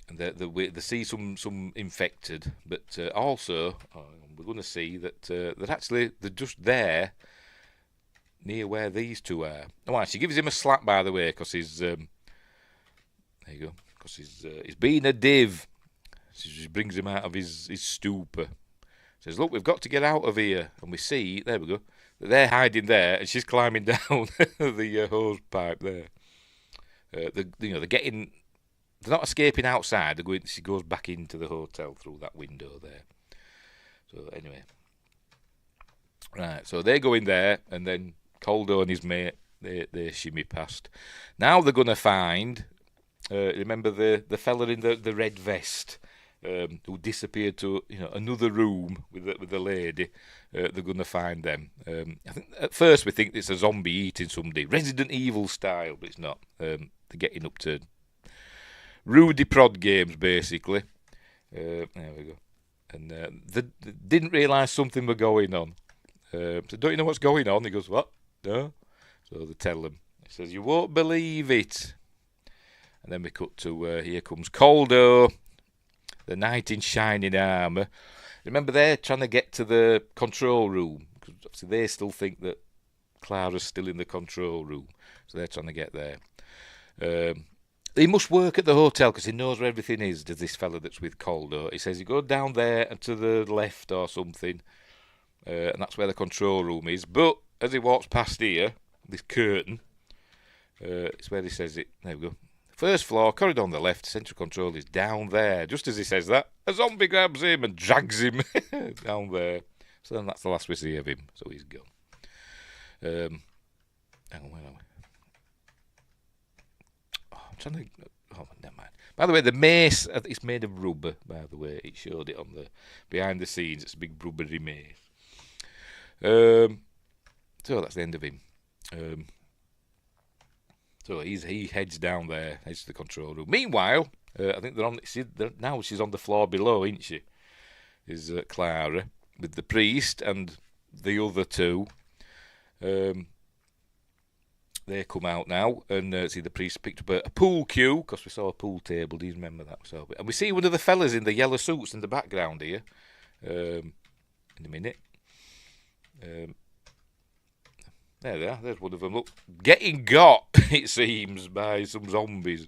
they see some infected, but also we're going to see that they're just there near where these two are. Oh, she gives him a slap, by the way, because he's there you go, because he's being a div. She brings him out of his stupor. Says, look, we've got to get out of here. And we see, there we go, that they're hiding there, and she's climbing down the hose pipe there. they're getting. They're not escaping outside. They're going. She goes back into the hotel through that window there. So anyway, right. So they go in there, and then Caldo and his mate they shimmy past. Now they're gonna find. Remember the fella in the red vest who disappeared to another room with the lady. They're gonna find them. I think at first we think it's a zombie eating somebody, Resident Evil style, but it's not. They're getting up to Rudy Prod games basically. There we go. And they didn't realise something was going on. So don't you know what's going on? He goes, what? No. So they tell him. He says, you won't believe it. And then we cut to here comes Caldo, the knight in shining armour. Remember, they're trying to get to the control room. Because obviously they still think that Clara's still in the control room. So they're trying to get there. He must work at the hotel because he knows where everything is, does this fella that's with Caldo. He says, you go down there and to the left or something. And that's where the control room is. But as he walks past here, this curtain, it's where he says it. There we go. First floor, corridor on the left, central control is down there. Just as he says that, a zombie grabs him and drags him down there. So then that's the last we see of him. So he's gone. Hang on, where are we? Oh, I'm trying to... Oh, never mind. By the way, the mace, it's made of rubber, by the way. It showed it on the behind the scenes. It's a big rubbery mace. So that's the end of him. So he heads down there, heads to the control room. Meanwhile, I think now she's on the floor below, isn't she? Is Clara with the priest and the other two. They come out now and see the priest picked up a pool cue because we saw a pool table. Do you remember that? And we see one of the fellas in the yellow suits in the background here. In a minute. There they are. There's one of them. Look, getting got, it seems, by some zombies.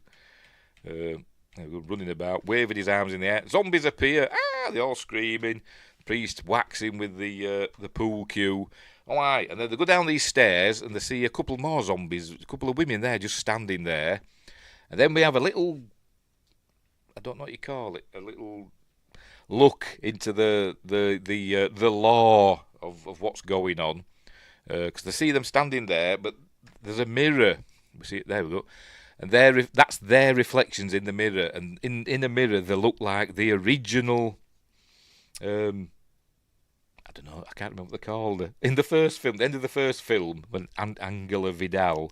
Running about, waving his arms in the air. Zombies appear. Ah! They're all screaming. Priest whacks him with the pool cue. All right, and then they go down these stairs and they see a couple more zombies. A couple of women there just standing there. And then we have a little, I don't know what you call it, a little look into the law of what's going on. Because they see them standing there, but there's a mirror. We see it there. We go, and that's their reflections in the mirror. And in a mirror, they look like the original. I don't know. I can't remember what they're called. In the first film, the end of the first film, when Angela Vidal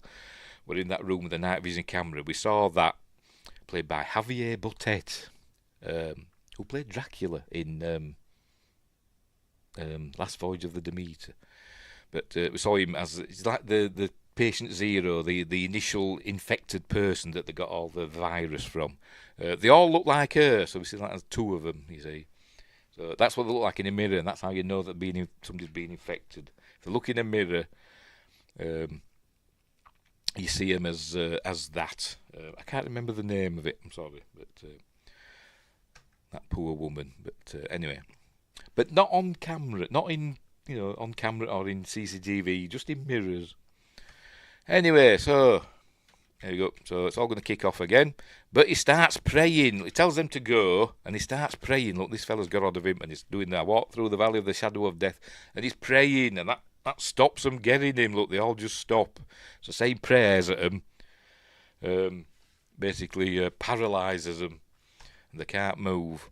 were in that room with the night vision camera, we saw that played by Javier Botet, who played Dracula in Last Voyage of the Demeter. But we saw him as it's like the patient zero, the initial infected person that they got all the virus from. They all look like her, so we see like there's two of them, you see. So that's what they look like in a mirror, and that's how you know that somebody's been infected. If you look in a mirror, you see him as that. I can't remember the name of it. I'm sorry, but that poor woman. But anyway, but not on camera, not in. On camera or in CCTV, just in mirrors. Anyway, so there you go. So it's all going to kick off again. But he starts praying. He tells them to go, and he starts praying. Look, this fella's got hold of him, and he's doing that walk through the valley of the shadow of death, and he's praying, and that stops them getting him. Look, they all just stop. So saying prayers at him, basically paralyses them, and they can't move.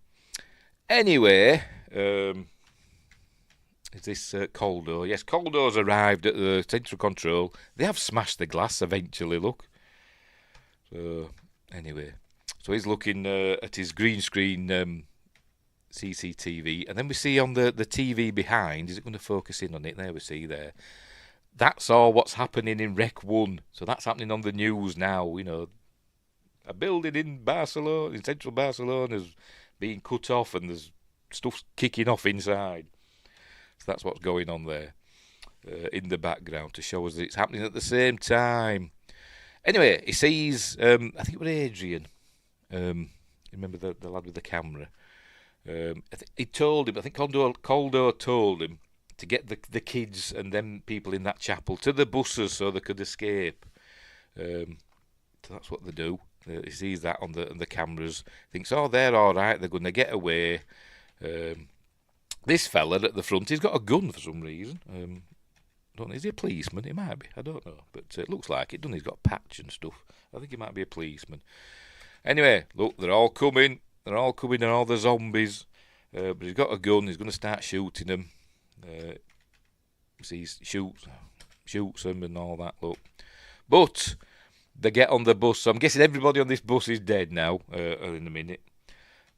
Anyway, is this Caldo? Yes, Caldo's arrived at the central control. They have smashed the glass eventually, look. So, anyway. So he's looking at his green screen CCTV. And then we see on the TV behind, is it going to focus in on it? There we see there. That's all what's happening in Rec 1. So that's happening on the news now, A building in Barcelona, in central Barcelona, is being cut off and there's stuff kicking off inside. So that's what's going on there in the background to show us that it's happening at the same time. Anyway, he sees, I think it was Adrian. Remember the lad with the camera? He told him, I think Caldo told him to get the kids and them people in that chapel to the buses so they could escape. That's what they do. He sees that on the cameras, thinks, oh, they're all right, they're going to get away. This fella at the front, he's got a gun for some reason. Don't know, is he a policeman? He might be, I don't know, but it looks like it, doesn't he? He's got a patch and stuff. I think he might be a policeman. Anyway, look, they're all coming, and all the zombies. But he's got a gun, he's going to start shooting them. He shoots them and all that, look. But they get on the bus, so I'm guessing everybody on this bus is dead now, in a minute.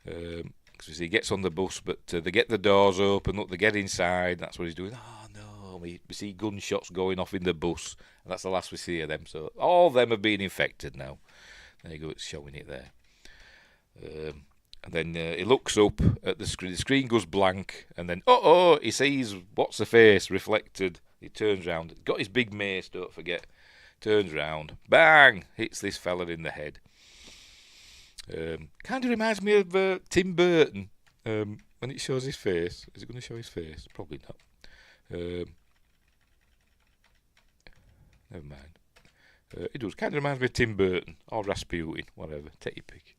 Because he gets on the bus, but they get the doors open, look, they get inside, that's what he's doing. Oh no, we see gunshots going off in the bus, and that's the last we see of them. So all of them have been infected now. There you go, it's showing it there. And then he looks up at the screen goes blank, and then, he sees what's the face reflected. He turns round, got his big mace, don't forget, turns round, bang, hits this fella in the head. Kind of reminds me of Tim Burton when it shows his face. Is it going to show his face? Probably not. Never mind. It does. Kind of reminds me of Tim Burton or Rasputin, whatever. Take your pick.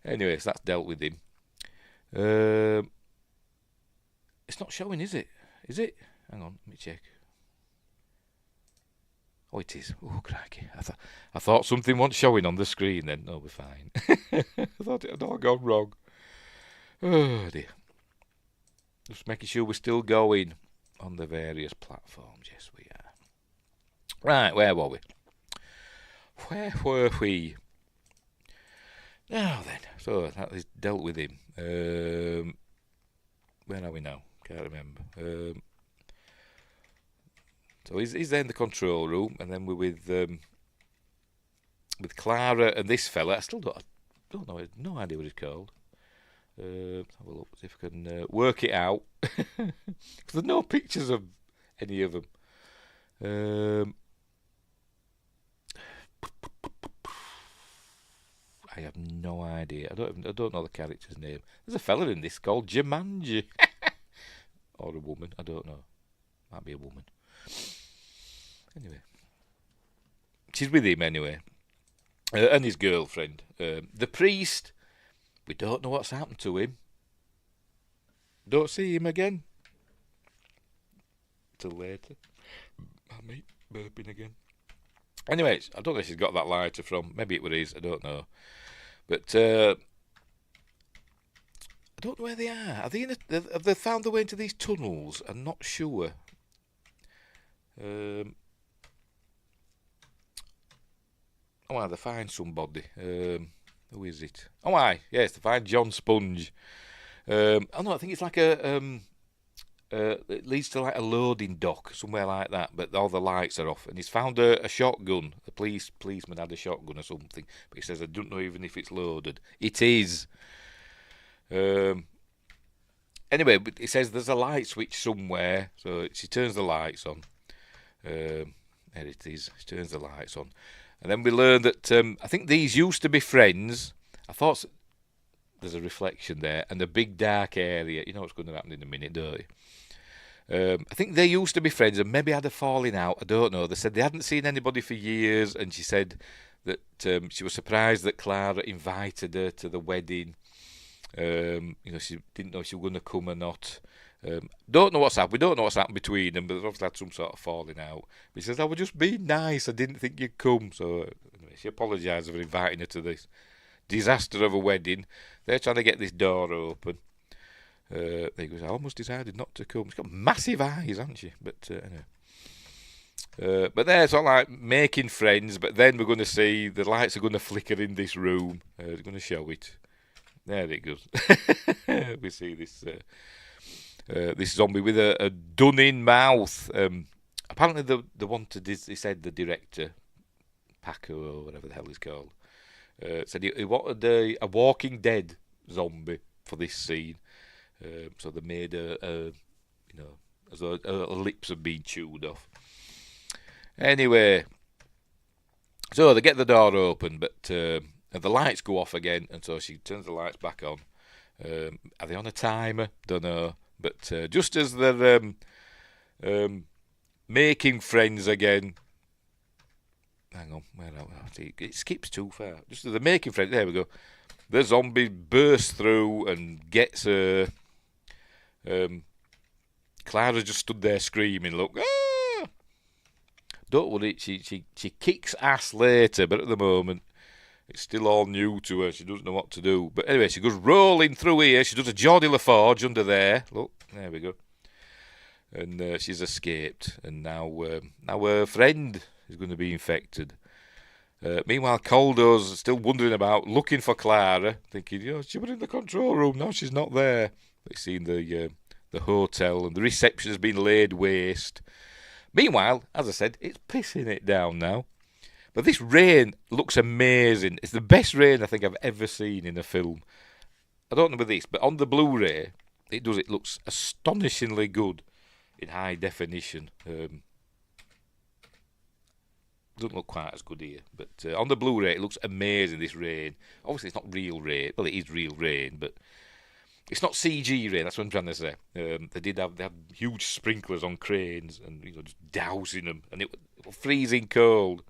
Anyway, so that's dealt with him. It's not showing, is it? Is it? Hang on, let me check. Oh, it is. Oh, crikey. I thought something wasn't showing on the screen then. No, we're fine. I thought it had all gone wrong. Oh, dear. Just making sure we're still going on the various platforms. Yes, we are. Right, where were we? Where were we? Now then, so that is dealt with him. Where are we now? Can't remember. So he's there in the control room, and then we're with Clara and this fella. I still don't know, no idea what he's called. Have a look, see if I can work it out. Because there's no pictures of any of them. I have no idea. I don't know the character's name. There's a fella in this called Jumanji. Or a woman, I don't know. Might be a woman. Anyway. She's with him anyway. And his girlfriend. The priest, we don't know what's happened to him. Don't see him again. Till later. Me burping again. Anyways, I don't know if she's got that lighter from. Maybe it was his, I don't know. But I don't know where they are. Are they have they found their way into these tunnels? I'm not sure. They find somebody. Who is it? Yes, they find John Sponge. I think it's like it leads to like a loading dock, somewhere like that, but all the lights are off, and he's found a shotgun. The policeman had a shotgun or something, but he says, I don't know even if it's loaded. It is. Anyway, but he says there's a light switch somewhere, so she turns the lights on. There it is, she turns the lights on. And then we learn that, I think these used to be friends. I thought there's a reflection there, and a big dark area. You know what's going to happen in a minute, don't you? I think they used to be friends and maybe had a falling out. I don't know. They said they hadn't seen anybody for years, and she said that she was surprised that Clara invited her to the wedding. She didn't know if she was going to come or not. Don't know what's happened. We don't know what's happened between them, but they've obviously had some sort of falling out. But he says, I was just being nice. I didn't think you'd come. So anyway, she apologised for inviting her to this disaster of a wedding. They're trying to get this door open. He goes, I almost decided not to come. She's got massive eyes, hasn't she? But anyway. But they're sort of like making friends, but then we're going to see the lights are going to flicker in this room. They're going to show it. There it goes. We see this this zombie with a done-in mouth. Apparently they wanted, he said, the director, Paco, or whatever the hell he's called, said he wanted a Walking Dead zombie for this scene. So they made as though her lips have been chewed off. Anyway, so they get the door open, but the lights go off again, and so she turns the lights back on. Are they on a timer? Don't know. But just as they're making friends again, hang on, where are we? It skips too far. Just the making for it. There we go. The zombie bursts through and gets her. Clara just stood there screaming, look. Ah! Don't worry, she kicks ass later, but at the moment, it's still all new to her. She doesn't know what to do. But anyway, she goes rolling through here. She does a Geordie LaForge under there. Look, there we go. And she's escaped. And now her friend is going to be infected. Meanwhile, Caldo's still wondering about, looking for Clara, thinking, she was in the control room. No, she's not there. They've seen the hotel, and the reception has been laid waste. Meanwhile, as I said, it's pissing it down now. But this rain looks amazing. It's the best rain I think I've ever seen in a film. I don't know with this, but on the Blu-ray, it looks astonishingly good in high definition. Doesn't look quite as good here, but on the Blu-ray it looks amazing, this rain. Obviously it's not real rain. Well, it is real rain, but it's not CG rain. That's what I'm trying to say. They had huge sprinklers on cranes and just dousing them, and it was freezing cold.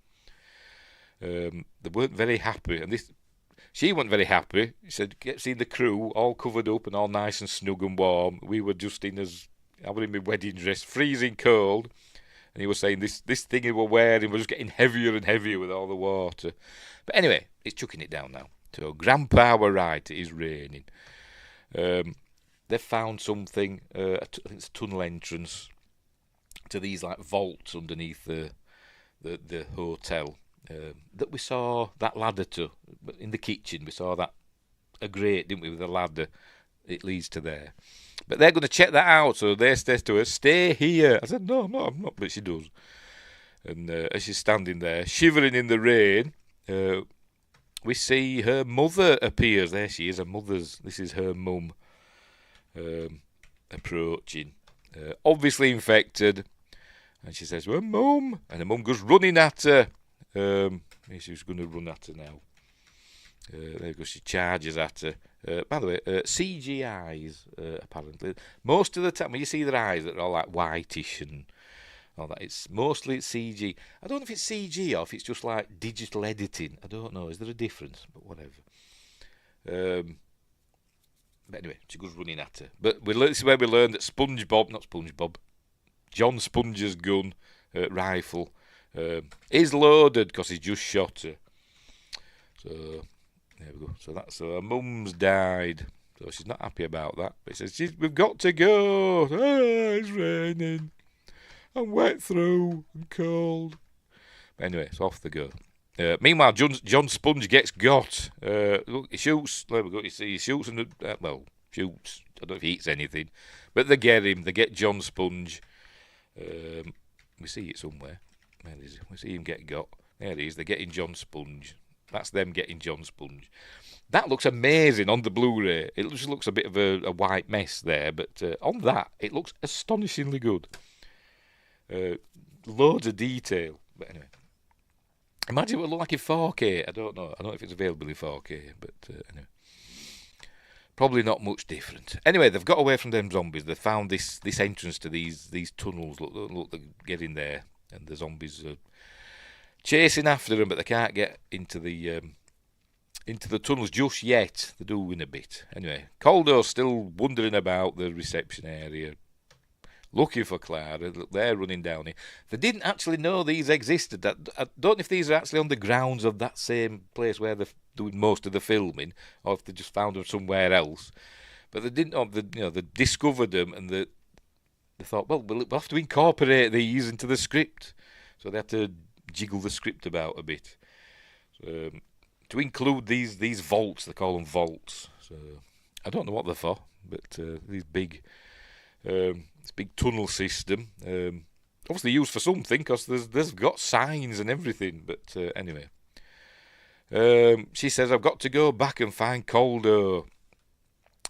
They weren't very happy, and she wasn't very happy. She said, seeing the crew all covered up and all nice and snug and warm. We were just I was in my wedding dress, freezing cold. And he was saying this thing he were wearing was just getting heavier and heavier with all the water. But anyway, it's chucking it down now. So Grandpa were right, it is raining. They've found something, I think it's a tunnel entrance to these like vaults underneath the hotel that we saw that ladder to. In the kitchen we saw a grate, didn't we, with a ladder. It leads to there. But they're going to check that out, so they say to her, stay here. I said, no, I'm not, but she does. And as she's standing there, shivering in the rain, we see her mother appears. There she is, this is her mum approaching. Obviously infected. And she says, well, Mum. And the mum goes running at her. She's going to run at her now. There you go, she charges at her. By the way, CG eyes, apparently. Most of the time, when you see their eyes that are all like whitish and all that, it's CG. I don't know if it's CG or if it's just like digital editing. I don't know. Is there a difference? But whatever. But anyway, she goes running at her. But this is where we learned that John Sponge's gun, rifle, is loaded because he's just shot her. So there we go. So her mum's died. So she's not happy about that. But she says, we've got to go. It's raining. I'm wet through and cold. But anyway, it's off they go. Meanwhile, John Sponge gets got. Look, he shoots. There we go. You see, he shoots and shoots. I don't know if he eats anything, but they get him. They get John Sponge. We see it somewhere. Where is it? We see him get got. There he is. They're getting John Sponge. That's them getting John Sponge. That looks amazing on the Blu-ray. It just looks a bit of a white mess there, but on that, it looks astonishingly good. Loads of detail. But anyway, imagine it would look like in 4K. I don't know if it's available in 4K, but anyway. Probably not much different. Anyway, they've got away from them zombies. They found this entrance to these tunnels. Look, they're getting there, and the zombies are chasing after them, but they can't get into the tunnels just yet. They're doing a bit. Anyway, Caldo's still wandering about the reception area, looking for Clara. They're running down here. They didn't actually know these existed. I don't know if these are actually on the grounds of that same place where they're doing most of the filming, or if they just found them somewhere else. But they didn't know. They discovered them, and they thought, well, we'll have to incorporate these into the script. So they had to jiggle the script about a bit. To include these vaults, they call them vaults. So I don't know what they're for, but these big... this big tunnel system, obviously used for something because there's got signs and everything. But anyway, she says, I've got to go back and find Caldo.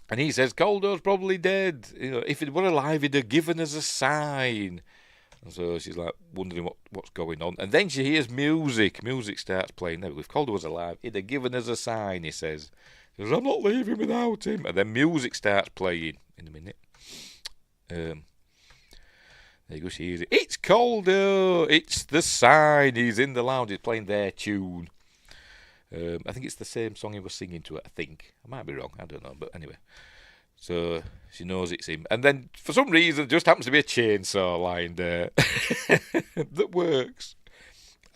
And he says, Caldo's probably dead. If he were alive, he'd have given us a sign. And so she's like wondering what's going on. And then she hears music. Music starts playing. Now, if Caldo was alive, he'd have given us a sign, he says. He says, I'm not leaving without him. And then music starts playing in a minute. There There you go, she hears it. It's Calder! It's the sign! He's in the lounge, he's playing their tune. I think it's the same song he was singing to it, I think. I might be wrong, I don't know, but anyway. So she knows it's him. And then, for some reason, there just happens to be a chainsaw lying there that works.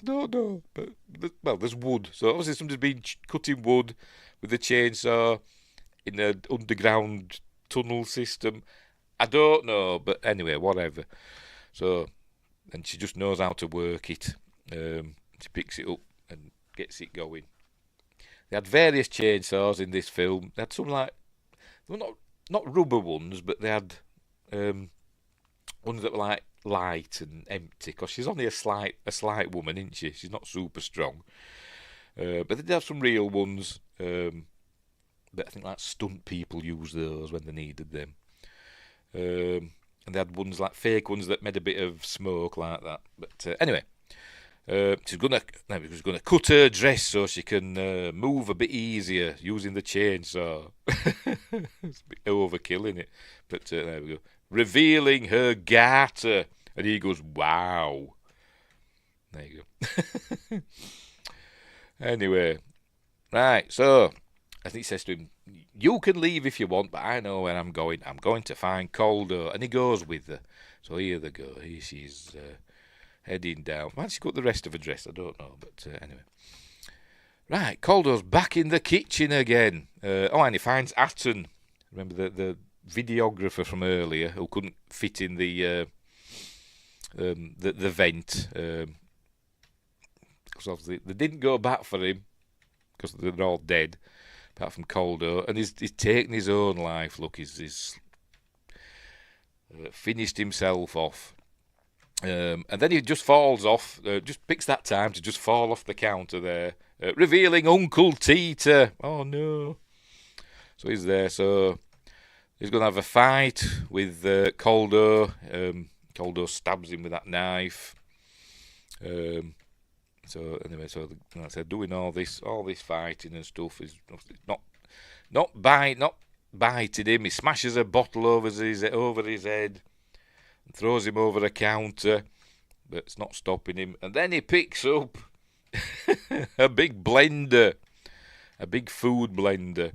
I don't know. But, well, there's wood. So obviously somebody's been cutting wood with a chainsaw in an underground tunnel system. I don't know. But anyway, whatever. So, and she just knows how to work it. She picks it up and gets it going. They had various chainsaws in this film. They had some like, well, not rubber ones, but they had ones that were like light and empty. Because she's only a slight woman, isn't she? She's not super strong. But they did have some real ones. But I think like stunt people used those when they needed them. And they had ones like fake ones that made a bit of smoke like that. But anyway. She's gonna cut her dress so she can move a bit easier using the chainsaw. It's a bit overkill, isn't it? But there we go. Revealing her garter, and he goes, "Wow." There you go. Anyway, right. So I think he says to him, "You can leave if you want, but I know where I'm going. I'm going to find Calder," and he goes with her. So here they go. Here she's. Heading down. Why she got the rest of her dress? I don't know, but anyway. Right, Calder's back in the kitchen again. And he finds Atten. Remember the videographer from earlier who couldn't fit in the vent. Because obviously they didn't go back for him because they're all dead, apart from Calder. And he's taken his own life. Look, he's finished himself off. And then he just falls off, just picks that time to just fall off the counter there, revealing Uncle Teeter. Oh no. So he's there, so he's going to have a fight with Calder. Calder stabs him with that knife. So anyway, so like I said, doing all this fighting and stuff is not biting him. He smashes a bottle over his head. Throws him over a counter, but it's not stopping him. And then he picks up a big blender, a big food blender,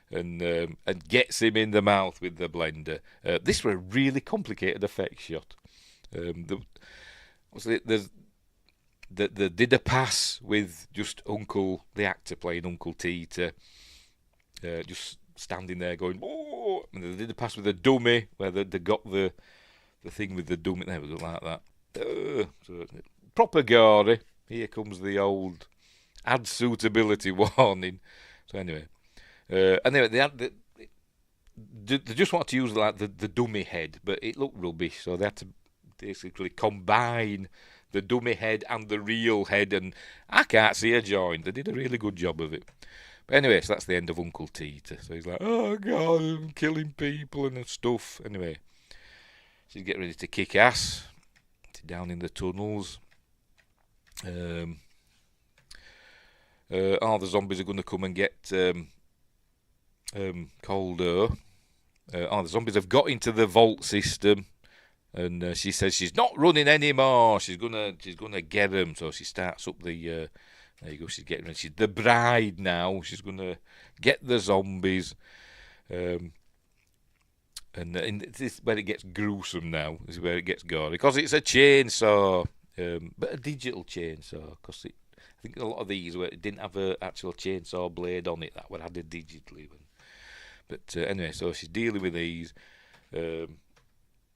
and gets him in the mouth with the blender. This was a really complicated effect shot. They did a pass with just the actor playing Uncle Teeter, just standing there going, "Oh!" And they did a pass with a dummy where they got the thing with the dummy. There we go, like that. So, proper gory. Here comes the old add suitability warning. So anyway, they just wanted to use like the dummy head, but it looked rubbish, so they had to basically combine the dummy head and the real head, and I can't see a joint. They did a really good job of it. But anyway, so that's the end of Uncle Teeter. So he's like, "Oh God, I'm killing people and stuff." Anyway. She's getting ready to kick ass down in the tunnels. All the zombies are going to come and get Calder. The zombies have got into the vault system, and she says she's not running anymore. She's gonna get them. So she starts up the. There you go. She's getting ready. She's the bride now. She's gonna get the zombies. And this is where it gets gruesome now. This is where it gets gory. Because it's a chainsaw, but a digital chainsaw. Because I think a lot of these where it didn't have an actual chainsaw blade on it that were added digitally. But anyway, so she's dealing with these,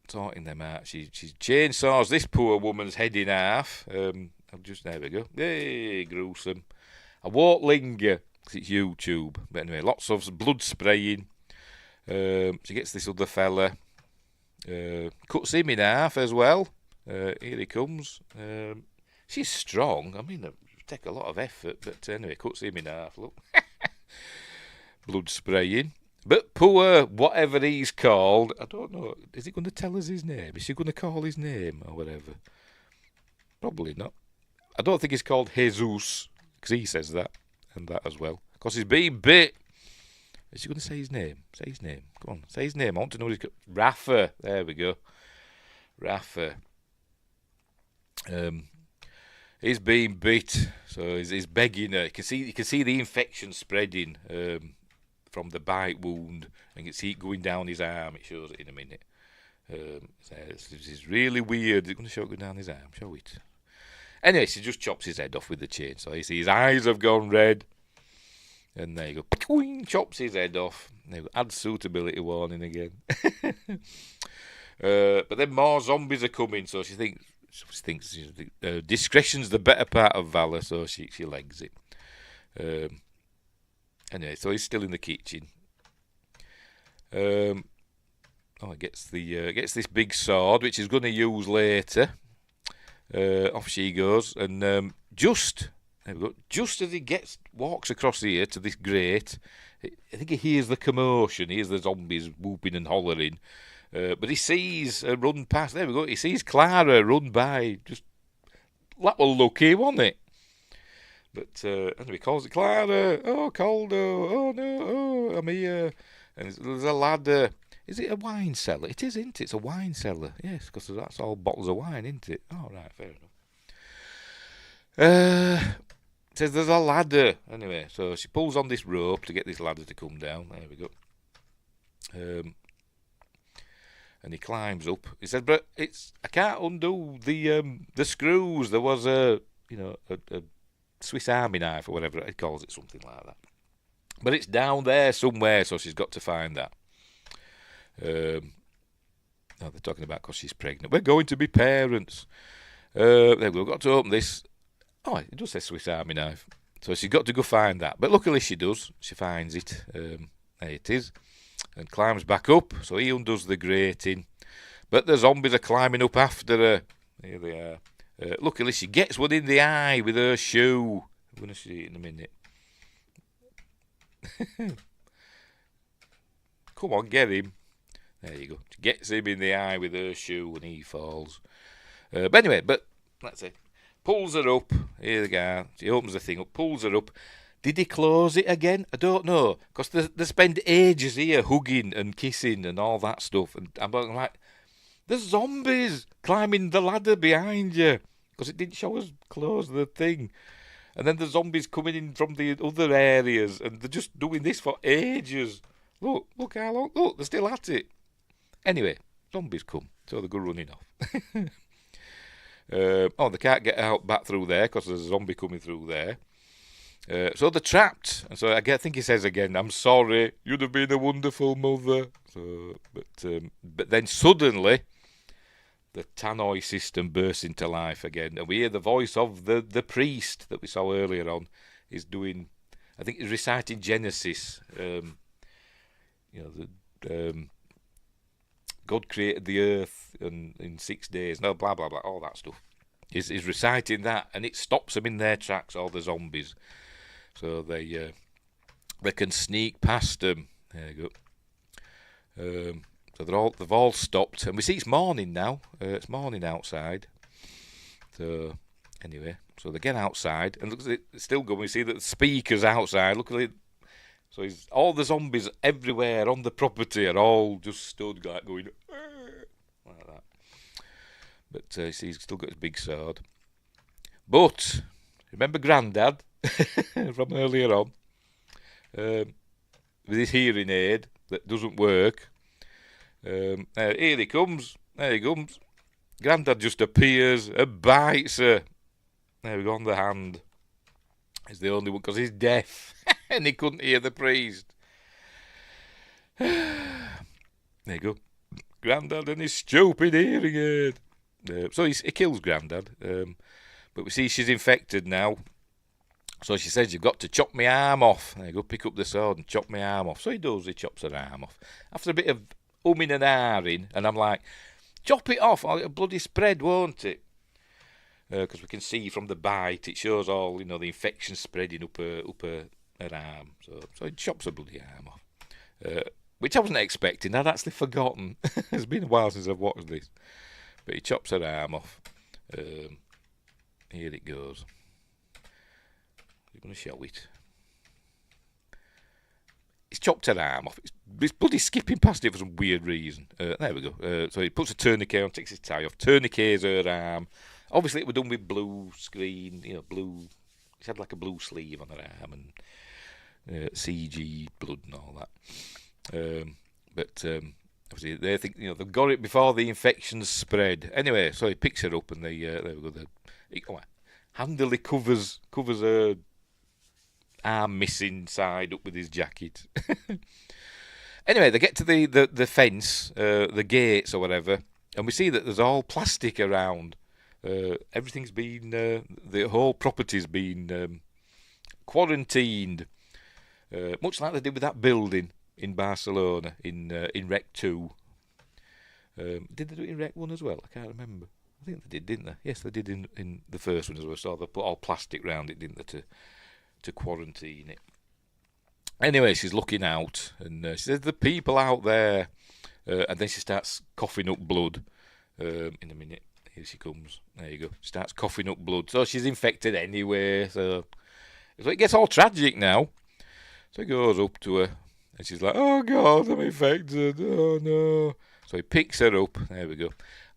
sorting them out. She chainsaws this poor woman's head in half. There we go. Hey, gruesome. I won't linger because it's YouTube. But anyway, lots of blood spraying. She gets this other fella, cuts him in half as well. Here he comes. She's strong. I mean, it take a lot of effort, but anyway, cuts him in half. Look, blood spraying. But poor whatever he's called, I don't know. Is he going to tell us his name? Is she going to call his name or whatever? Probably not. I don't think he's called Jesus because he says that and that as well. Because he's being bit. Is he going to say his name? Say his name. Come on, say his name. I want to know his... Rafa. There we go. Rafa. He's being bit, so he's begging her. You can see the infection spreading from the bite wound, and you can see it going down his arm. It shows it in a minute. This is really weird. Is it going to show it going down his arm? Show it. Anyway, she just chops his head off with the chainsaw. You see his eyes have gone red. And there you go. Chops his head off. There you go. Add suitability warning again. But then more zombies are coming, so she thinks discretion's the better part of valor, so she legs it. Anyway, so he's still in the kitchen. He gets this big sword, which he's going to use later. Off she goes, and just as he walks across here to this grate, I think he hears the commotion. He hears the zombies whooping and hollering. But he sees her run past. There we go. He sees Clara run by. Just that was lucky, wasn't it? But anyway, he calls it Clara. Oh, Caldo. Oh no. Oh, I'm here. And there's a lad. Is it a wine cellar? It is, isn't it? It's a wine cellar. Yes, because that's all bottles of wine, isn't it? Oh, right, fair enough. It says there's a ladder. Anyway, so she pulls on this rope to get this ladder to come down. There we go. And he climbs up. He said, "But I can't undo the screws. There was a Swiss Army knife or whatever he calls it, something like that. But it's down there somewhere, so she's got to find that." They're talking about because she's pregnant. We're going to be parents. There we go. We've got to open this. Oh, it does say Swiss Army knife. So she's got to go find that. But luckily she does. She finds it. There it is. And climbs back up. So he undoes the grating. But the zombies are climbing up after her. Here they are. Luckily she gets one in the eye with her shoe. I'm going to see it in a minute. Come on, get him. There you go. She gets him in the eye with her shoe and he falls. But anyway, that's it. Pulls her up. Here they go. She opens the thing up, pulls her up. Did he close it again? I don't know. Because they spend ages here hugging and kissing and all that stuff. And I'm like, there's zombies climbing the ladder behind you. Because it didn't show us close the thing. And then the zombies coming in from the other areas. And they're just doing this for ages. Look how long. Look, they're still at it. Anyway, zombies come, so they go running off. They can't get out back through there because there's a zombie coming through there. So they're trapped. And so I think he says again, "I'm sorry, you'd have been a wonderful mother." So, but then suddenly, the tannoy system bursts into life again, and we hear the voice of the priest that we saw earlier on. Is doing, I think he's reciting Genesis. God created the earth in 6 days. No, blah, blah, blah, all that stuff. He's reciting that, and it stops them in their tracks, all the zombies. So they can sneak past them. There you go. So they've all stopped. And we see it's morning now. It's morning outside. So, anyway, so they get outside, and look at it, it's still going. We see that the speaker's outside. Look at it. So all the zombies everywhere on the property are all just stood like going like that. But he's still got his big sword. But remember Grandad from earlier on with his hearing aid that doesn't work. Here he comes. There he comes. Grandad just appears and bites her. There we go, on the hand. He's the only one because he's deaf. And he couldn't hear the priest. There you go. Grandad and his stupid hearing aid. So he kills Grandad. But we see she's infected now. So she says, "You've got to chop my arm off." There you go, pick up the sword and chop my arm off. So he does, he chops her arm off. After a bit of umming and ahhing, and I'm like, chop it off, it'll bloody spread, won't it? Because we can see from the bite, it shows all, the infection spreading up her arm. So he chops her bloody arm off. Which I wasn't expecting. I'd actually forgotten. It's been a while since I've watched this. But he chops her arm off. Here it goes. I'm going to show it. he's chopped her arm off. It's bloody skipping past it for some weird reason. There we go. So he puts a tourniquet on, takes his tie off, tourniquets her arm. Obviously, it was done with blue screen, blue. She had like a blue sleeve on her arm and CG blood and all that. But obviously, they think they've got it before the infections spread. Anyway, so he picks her up and there we go. He handily covers her arm missing side up with his jacket. Anyway, they get to the fence, the gates or whatever, and we see that there's all plastic around. Everything's been, the whole property's been quarantined, much like they did with that building in Barcelona in Rec 2. Did they do it in Rec 1 as well? I can't remember. I think they did, didn't they? Yes, they did in the first one as well. So they put all plastic around it, didn't they, to quarantine it. Anyway, she's looking out, and she says, "The people out there," and then she starts coughing up blood. In a minute, here she comes. There you go. She starts coughing up blood, so she's infected anyway. So it gets all tragic now. So he goes up to her, and she's like, "Oh God, I'm infected. Oh no!" So he picks her up. There we go.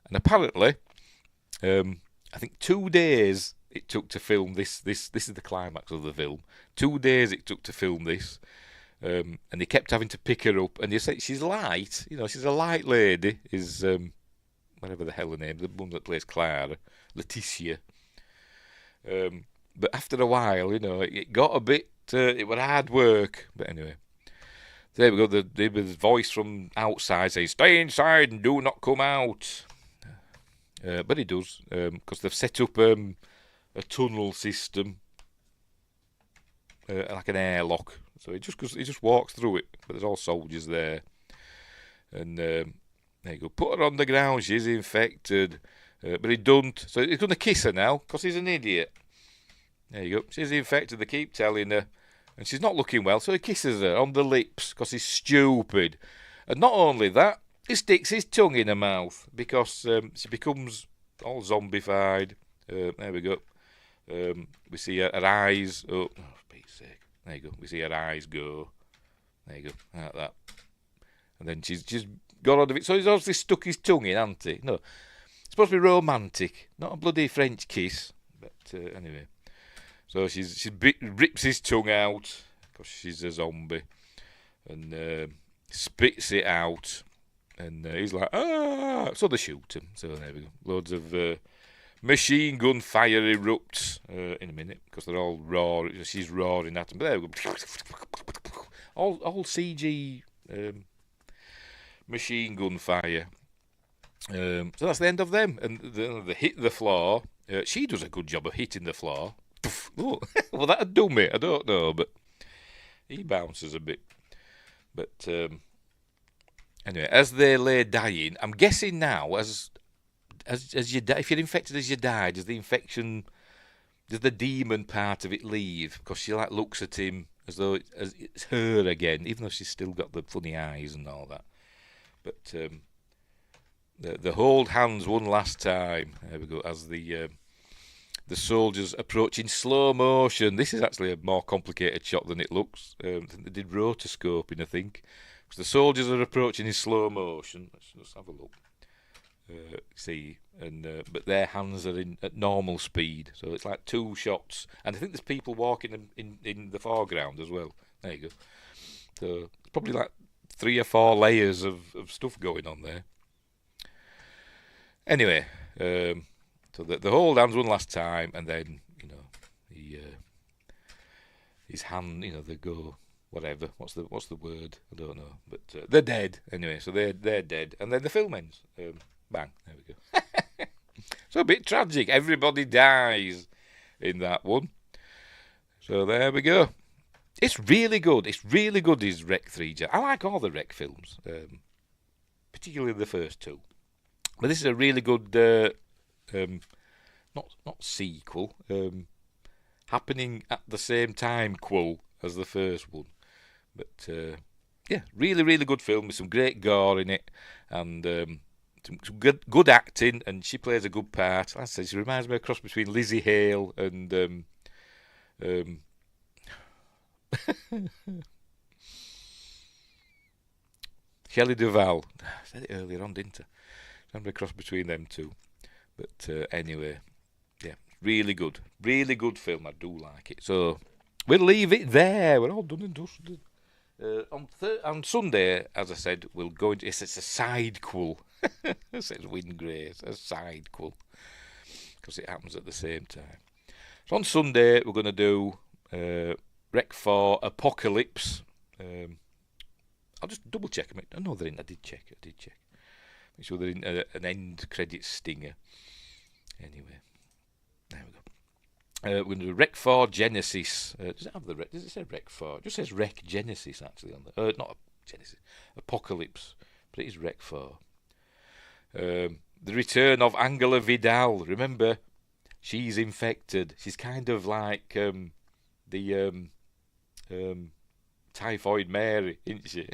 And apparently, I think 2 days it took to film this. This is the climax of the film. 2 days it took to film this, and they kept having to pick her up. And you say she's light, she's a light lady. Is whatever the hell her name, the one that plays Clara, Leticia. But after a while, it got a bit. It was hard work. But anyway, there we go. There was voice from outside saying, "Stay inside and do not come out." But he does, because they've set up a tunnel system, like an airlock. So he just walks through it, but there's all soldiers there. And there you go. Put her on the ground. She's infected, but he don't. So he's going to kiss her now, because he's an idiot. There you go. She's infected. They keep telling her, and she's not looking well. So he kisses her on the lips, because he's stupid. And not only that, he sticks his tongue in her mouth, because she becomes all zombified. There we go. We see her eyes. Oh, for Pete's sake. There you go. We see her eyes go. There you go. Like that. And then she's got rid of it. So he's obviously stuck his tongue in, hasn't he? No. It's supposed to be romantic. Not a bloody French kiss. But anyway. So she rips his tongue out, because she's a zombie. And spits it out. And he's like, "Ah!" So they shoot him. So there we go. Loads of machine gun fire erupts in a minute, because they're all roaring. She's roaring at them. But there we go. All CG machine gun fire. So that's the end of them. And they hit the floor. She does a good job of hitting the floor. Oh, well, that'd do me. I don't know, but he bounces a bit. But anyway, as they lay dying, I'm guessing now, as you die, if you're infected as you die, does the demon part of it leave? Because she looks at him as though it's her again, even though she's still got the funny eyes and all that. But the hold hands one last time. There we go. As the soldiers approach in slow motion. This is actually a more complicated shot than it looks. They did rotoscoping, I think. The soldiers are approaching in slow motion. Let's have a look. See, and but their hands are at normal speed, so it's like 2 shots. And I think there's people walking in the foreground as well. There you go. So it's probably like 3 or 4 layers of stuff going on there. Anyway, so the hold hands one last time, and then his hand, they go. Whatever. What's the word? I don't know. But they're dead anyway. So they're dead, and then the film ends. Bang. There we go. So a bit tragic. Everybody dies in that one. So there we go. It's really good. It's really good. Is Rec 3? I like all the Rec films, particularly the first 2. But this is a really good, not sequel, happening at the same time as the first one. But yeah, really, really good film with some great gore in it, and some good acting, and she plays a good part. Like I said, she reminds me of a cross between Lizzie Hale and Shelley Duvall. I said it earlier on, didn't I? I'm a cross between them two. But anyway, yeah, really good film. I do like it. So we'll leave it there. We're all done and dusted. On Sunday, as I said, we'll go into. It's a sidequel. It says Win Grace, a sidequel, because it happens at the same time. So on Sunday, we're going to do Rec 4 Apocalypse. I'll just double check them. I know they're in. I did check. Make sure they're in an end credit stinger. Anyway, there we go. We're going to do Rec 4 Genesis. Does it have the Rec? Does it say Rec 4? It just says Rec Genesis actually on the. Not Genesis. Apocalypse, but it is Rec 4. The return of Angela Vidal. Remember, she's infected. She's kind of like the Typhoid Mary, isn't she?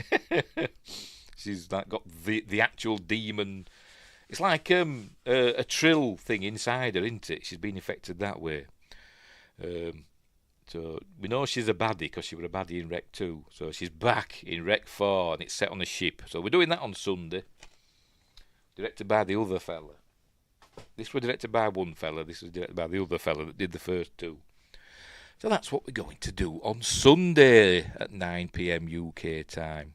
She's like got the actual demon. It's like a trill thing inside her, isn't it? She's been infected that way. So we know she's a baddie because she was a baddie in Rec 2. So she's back in Rec 4 and it's set on a ship. So we're doing that on Sunday. Directed by the other fella. This was directed by one fella. This was directed by the other fella that did the first two. So that's what we're going to do on Sunday at 9 p.m. UK time.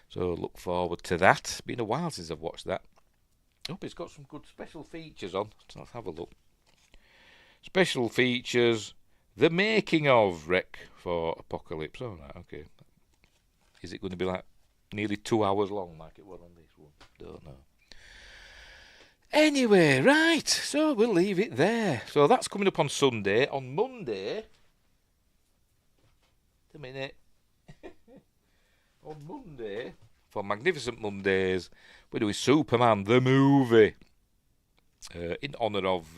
So look forward to that. It's been a while since I've watched that. Hope it's got some good special features on. So let's have a look. Special features. The making of Rec 4 Apocalypse. All right, okay. Is it going to be like nearly 2 hours long like it was on this one? Don't know. Anyway, right. So we'll leave it there. So that's coming up on Sunday. On Monday... a minute. On Monday, for Magnificent Mondays, we're doing Superman the movie in honour of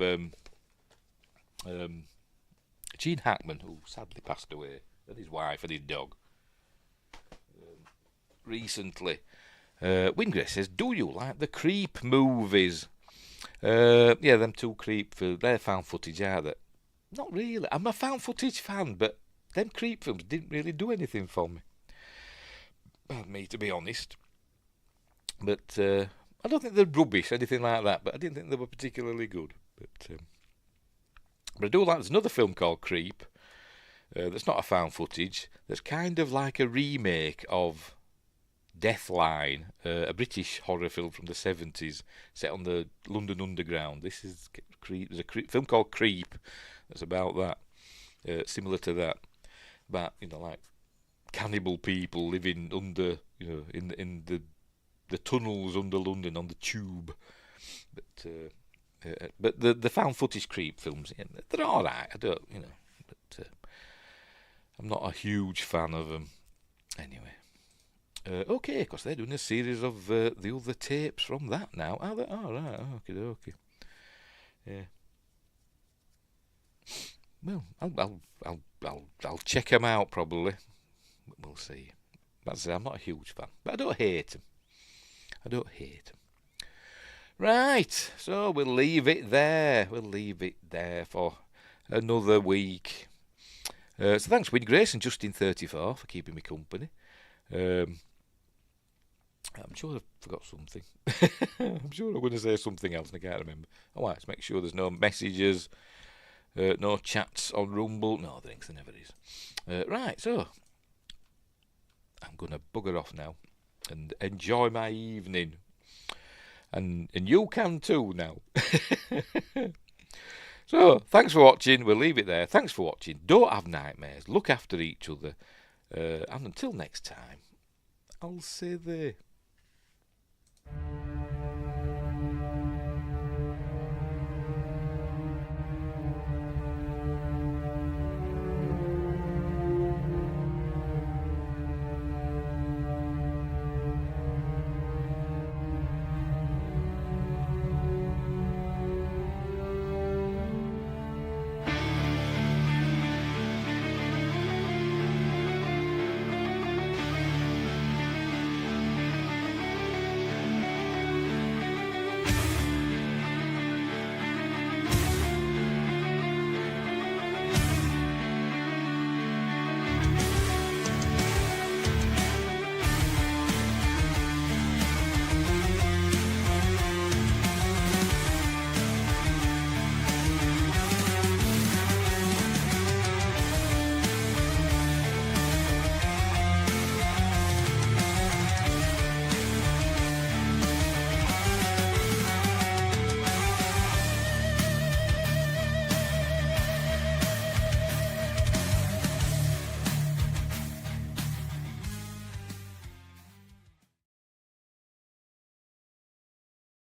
Gene Hackman, who sadly passed away, and his wife and his dog recently. Wingray says, do you like the Creep movies? Yeah, them two Creep films, they're found footage, are they? Not really. I'm a found footage fan, but them Creep films didn't really do anything for me. Well, me, to be honest. But I don't think they're rubbish, anything like that, but I didn't think they were particularly good. But I do like, there's another film called Creep, that's not a found footage, that's kind of like a remake of Deathline, a British horror film from the 70s, set on the London Underground. This is Creep. There's a film called Creep that's about that, similar to that. About, like cannibal people living under, in the tunnels under London on the tube. But the found footage Creep films, they're all right. I don't, but I'm not a huge fan of them. Anyway, okay, because they're doing a series of the other tapes from that now. Are they? All right, okay. Yeah. Well, I'll check them out probably. We'll see. That's it. I'm not a huge fan, but I don't hate them. Right, so we'll leave it there. For another week. So thanks, Win Grace and Justin34 for keeping me company. I'm sure I forgot something. I'm sure I'm going to say something else and I can't remember. Let's make sure there's no messages. No chats on Rumble. No, there never is. Right, so I'm going to bugger off now and enjoy my evening. And you can too now. So, thanks for watching. We'll leave it there. Thanks for watching. Don't have nightmares. Look after each other. And until next time, I'll say there.